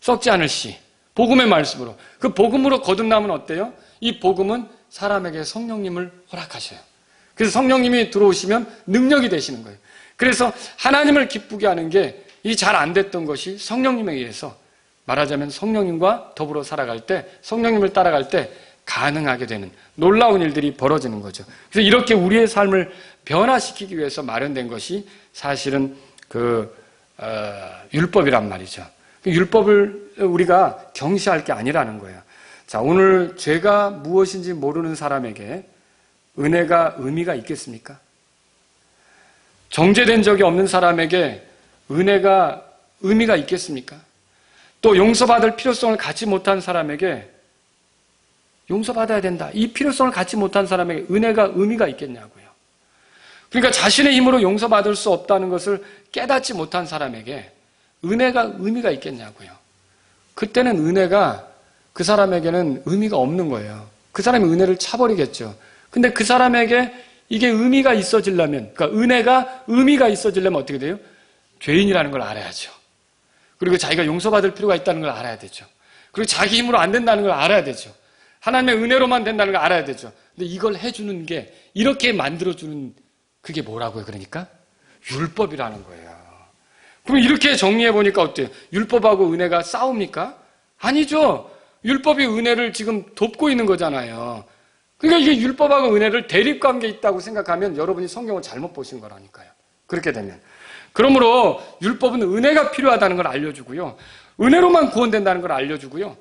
썩지 않을 씨. 복음의 말씀으로. 그 복음으로 거듭나면 어때요? 이 복음은 사람에게 성령님을 허락하셔요. 그래서 성령님이 들어오시면 능력이 되시는 거예요. 그래서 하나님을 기쁘게 하는 게 이 잘 안 됐던 것이 성령님에 의해서 말하자면 성령님과 더불어 살아갈 때, 성령님을 따라갈 때 가능하게 되는 놀라운 일들이 벌어지는 거죠. 그래서 이렇게 우리의 삶을 변화시키기 위해서 마련된 것이 사실은 율법이란 말이죠. 율법을 우리가 경시할 게 아니라는 거예요. 자, 오늘 죄가 무엇인지 모르는 사람에게 은혜가 의미가 있겠습니까? 정죄된 적이 없는 사람에게 은혜가 의미가 있겠습니까? 또 용서받을 필요성을 갖지 못한 사람에게 용서받아야 된다. 이 필요성을 갖지 못한 사람에게 은혜가 의미가 있겠냐고요. 그러니까 자신의 힘으로 용서받을 수 없다는 것을 깨닫지 못한 사람에게 은혜가 의미가 있겠냐고요. 그때는 은혜가 그 사람에게는 의미가 없는 거예요. 그 사람이 은혜를 차버리겠죠. 근데 그 사람에게 이게 의미가 있어지려면, 그러니까 은혜가 의미가 있어지려면 어떻게 돼요? 죄인이라는 걸 알아야죠. 그리고 자기가 용서받을 필요가 있다는 걸 알아야 되죠. 그리고 자기 힘으로 안 된다는 걸 알아야 되죠. 하나님의 은혜로만 된다는 걸 알아야 되죠. 근데 이걸 해주는 게, 이렇게 만들어주는 그게 뭐라고요? 그러니까 율법이라는 거예요. 그럼 이렇게 정리해보니까 어때요? 율법하고 은혜가 싸웁니까? 아니죠. 율법이 은혜를 지금 돕고 있는 거잖아요. 그러니까 이게 율법하고 은혜를 대립관계에 있다고 생각하면 여러분이 성경을 잘못 보신 거라니까요. 그렇게 되면. 그러므로 율법은 은혜가 필요하다는 걸 알려주고요. 은혜로만 구원된다는 걸 알려주고요.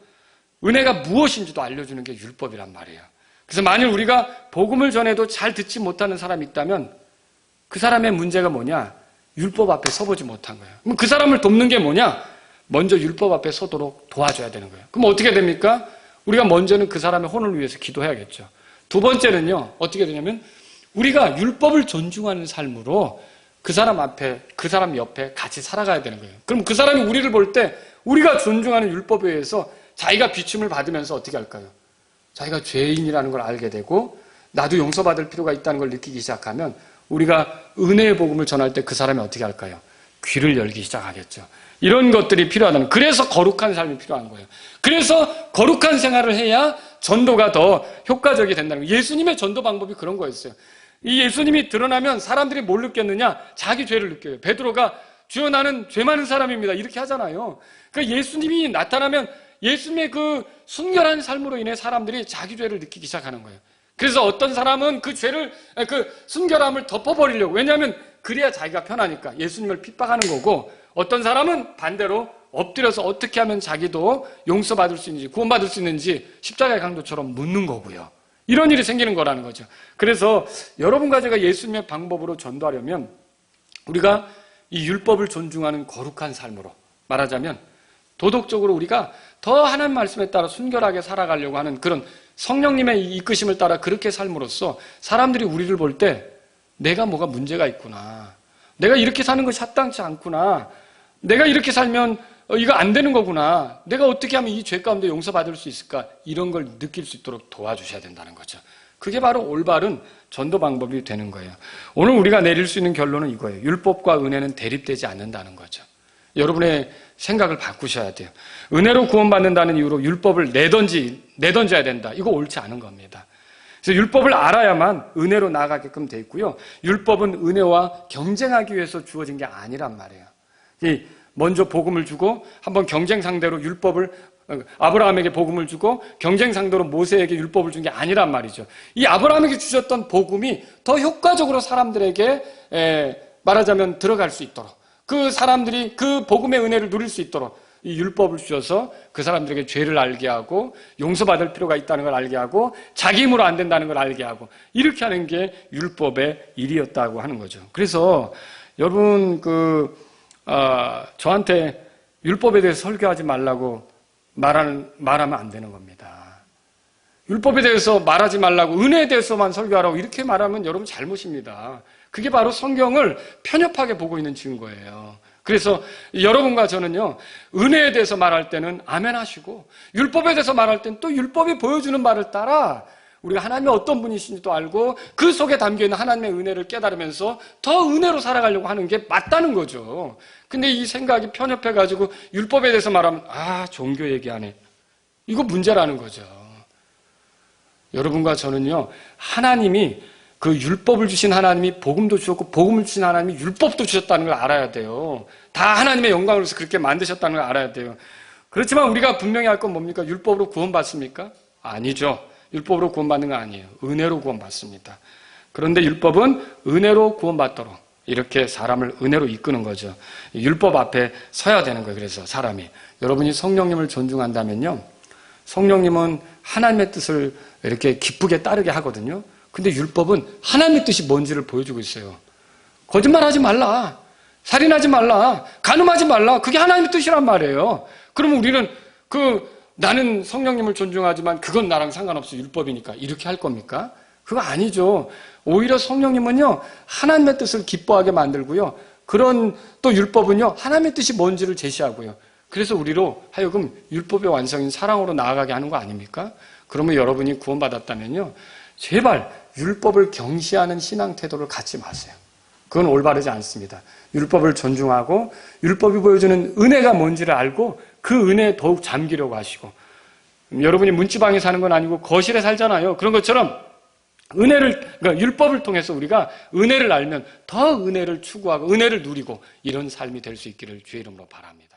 은혜가 무엇인지도 알려주는 게 율법이란 말이에요. 그래서 만일 우리가 복음을 전해도 잘 듣지 못하는 사람이 있다면 그 사람의 문제가 뭐냐? 율법 앞에 서보지 못한 거예요. 그럼 그 사람을 돕는 게 뭐냐? 먼저 율법 앞에 서도록 도와줘야 되는 거예요. 그럼 어떻게 됩니까? 우리가 먼저는 그 사람의 혼을 위해서 기도해야겠죠. 두 번째는요, 어떻게 되냐면 우리가 율법을 존중하는 삶으로 그 사람 앞에, 그 사람 옆에 같이 살아가야 되는 거예요. 그럼 그 사람이 우리를 볼 때 우리가 존중하는 율법에 의해서 자기가 비춤을 받으면서 어떻게 할까요? 자기가 죄인이라는 걸 알게 되고 나도 용서받을 필요가 있다는 걸 느끼기 시작하면 우리가 은혜의 복음을 전할 때 그 사람이 어떻게 할까요? 귀를 열기 시작하겠죠. 이런 것들이 필요하다는, 그래서 거룩한 삶이 필요한 거예요. 그래서 거룩한 생활을 해야 전도가 더 효과적이 된다는 거예요. 예수님의 전도 방법이 그런 거였어요. 이 예수님이 드러나면 사람들이 뭘 느꼈느냐? 자기 죄를 느껴요. 베드로가 주여 나는 죄 많은 사람입니다. 이렇게 하잖아요. 그러니까 예수님이 나타나면 예수님의 그 순결한 삶으로 인해 사람들이 자기 죄를 느끼기 시작하는 거예요. 그래서 어떤 사람은 그 죄를, 그 순결함을 덮어버리려고. 왜냐하면 그래야 자기가 편하니까 예수님을 핍박하는 거고, 어떤 사람은 반대로 엎드려서 어떻게 하면 자기도 용서받을 수 있는지, 구원받을 수 있는지 십자가의 강도처럼 묻는 거고요. 이런 일이 생기는 거라는 거죠. 그래서 여러분과 제가 예수님의 방법으로 전도하려면 우리가 이 율법을 존중하는 거룩한 삶으로, 말하자면 도덕적으로 우리가 더 하나님 말씀에 따라 순결하게 살아가려고 하는 그런 성령님의 이끄심을 따라 그렇게 삶으로써 사람들이 우리를 볼 때 내가 뭐가 문제가 있구나, 내가 이렇게 사는 것이 합당치 않구나, 내가 이렇게 살면 이거 안 되는 거구나, 내가 어떻게 하면 이 죄 가운데 용서받을 수 있을까, 이런 걸 느낄 수 있도록 도와주셔야 된다는 거죠. 그게 바로 올바른 전도 방법이 되는 거예요. 오늘 우리가 내릴 수 있는 결론은 이거예요. 율법과 은혜는 대립되지 않는다는 거죠. 여러분의 생각을 바꾸셔야 돼요. 은혜로 구원받는다는 이유로 율법을 내던져야 된다. 이거 옳지 않은 겁니다. 그래서 율법을 알아야만 은혜로 나아가게끔 돼 있고요. 율법은 은혜와 경쟁하기 위해서 주어진 게 아니란 말이에요. 먼저 복음을 주고 한번 경쟁 상대로 율법을, 아브라함에게 복음을 주고 경쟁 상대로 모세에게 율법을 준 게 아니란 말이죠. 이 아브라함에게 주셨던 복음이 더 효과적으로 사람들에게 말하자면 들어갈 수 있도록, 그 사람들이 그 복음의 은혜를 누릴 수 있도록 이 율법을 주셔서 그 사람들에게 죄를 알게 하고 용서받을 필요가 있다는 걸 알게 하고 자기 힘으로 안 된다는 걸 알게 하고, 이렇게 하는 게 율법의 일이었다고 하는 거죠. 그래서 여러분 저한테 율법에 대해서 설교하지 말라고 말하면 안 되는 겁니다. 율법에 대해서 말하지 말라고, 은혜에 대해서만 설교하라고 이렇게 말하면 여러분 잘못입니다. 그게 바로 성경을 편협하게 보고 있는 증거예요. 그래서 여러분과 저는요, 은혜에 대해서 말할 때는 아멘 하시고, 율법에 대해서 말할 때는 또 율법이 보여주는 말을 따라 우리가 하나님의 어떤 분이신지도 알고 그 속에 담겨있는 하나님의 은혜를 깨달으면서 더 은혜로 살아가려고 하는 게 맞다는 거죠. 근데 이 생각이 편협해가지고 율법에 대해서 말하면 종교 얘기하네, 이거 문제라는 거죠. 여러분과 저는요, 하나님이 그 율법을 주신 하나님이 복음도 주셨고 복음을 주신 하나님이 율법도 주셨다는 걸 알아야 돼요. 다 하나님의 영광으로서 그렇게 만드셨다는 걸 알아야 돼요. 그렇지만 우리가 분명히 할 건 뭡니까? 율법으로 구원받습니까? 아니죠. 율법으로 구원받는 거 아니에요. 은혜로 구원받습니다. 그런데 율법은 은혜로 구원받도록 이렇게 사람을 은혜로 이끄는 거죠. 율법 앞에 서야 되는 거예요. 그래서 사람이, 여러분이 성령님을 존중한다면요, 성령님은 하나님의 뜻을 이렇게 기쁘게 따르게 하거든요. 근데 율법은 하나님의 뜻이 뭔지를 보여주고 있어요. 거짓말하지 말라, 살인하지 말라, 간음하지 말라, 그게 하나님의 뜻이란 말이에요. 그러면 우리는 나는 성령님을 존중하지만 그건 나랑 상관없어, 율법이니까, 이렇게 할 겁니까? 그거 아니죠. 오히려 성령님은요, 하나님의 뜻을 기뻐하게 만들고요, 그런 또 율법은요, 하나님의 뜻이 뭔지를 제시하고요, 그래서 우리로 하여금 율법의 완성인 사랑으로 나아가게 하는 거 아닙니까? 그러면 여러분이 구원받았다면요, 제발 율법을 경시하는 신앙 태도를 갖지 마세요. 그건 올바르지 않습니다. 율법을 존중하고 율법이 보여주는 은혜가 뭔지를 알고 그 은혜에 더욱 잠기려고 하시고, 여러분이 문지방에 사는 건 아니고 거실에 살잖아요. 그런 것처럼 그러니까 율법을 통해서 우리가 은혜를 알면 더 은혜를 추구하고 은혜를 누리고 이런 삶이 될 수 있기를 주의 이름으로 바랍니다.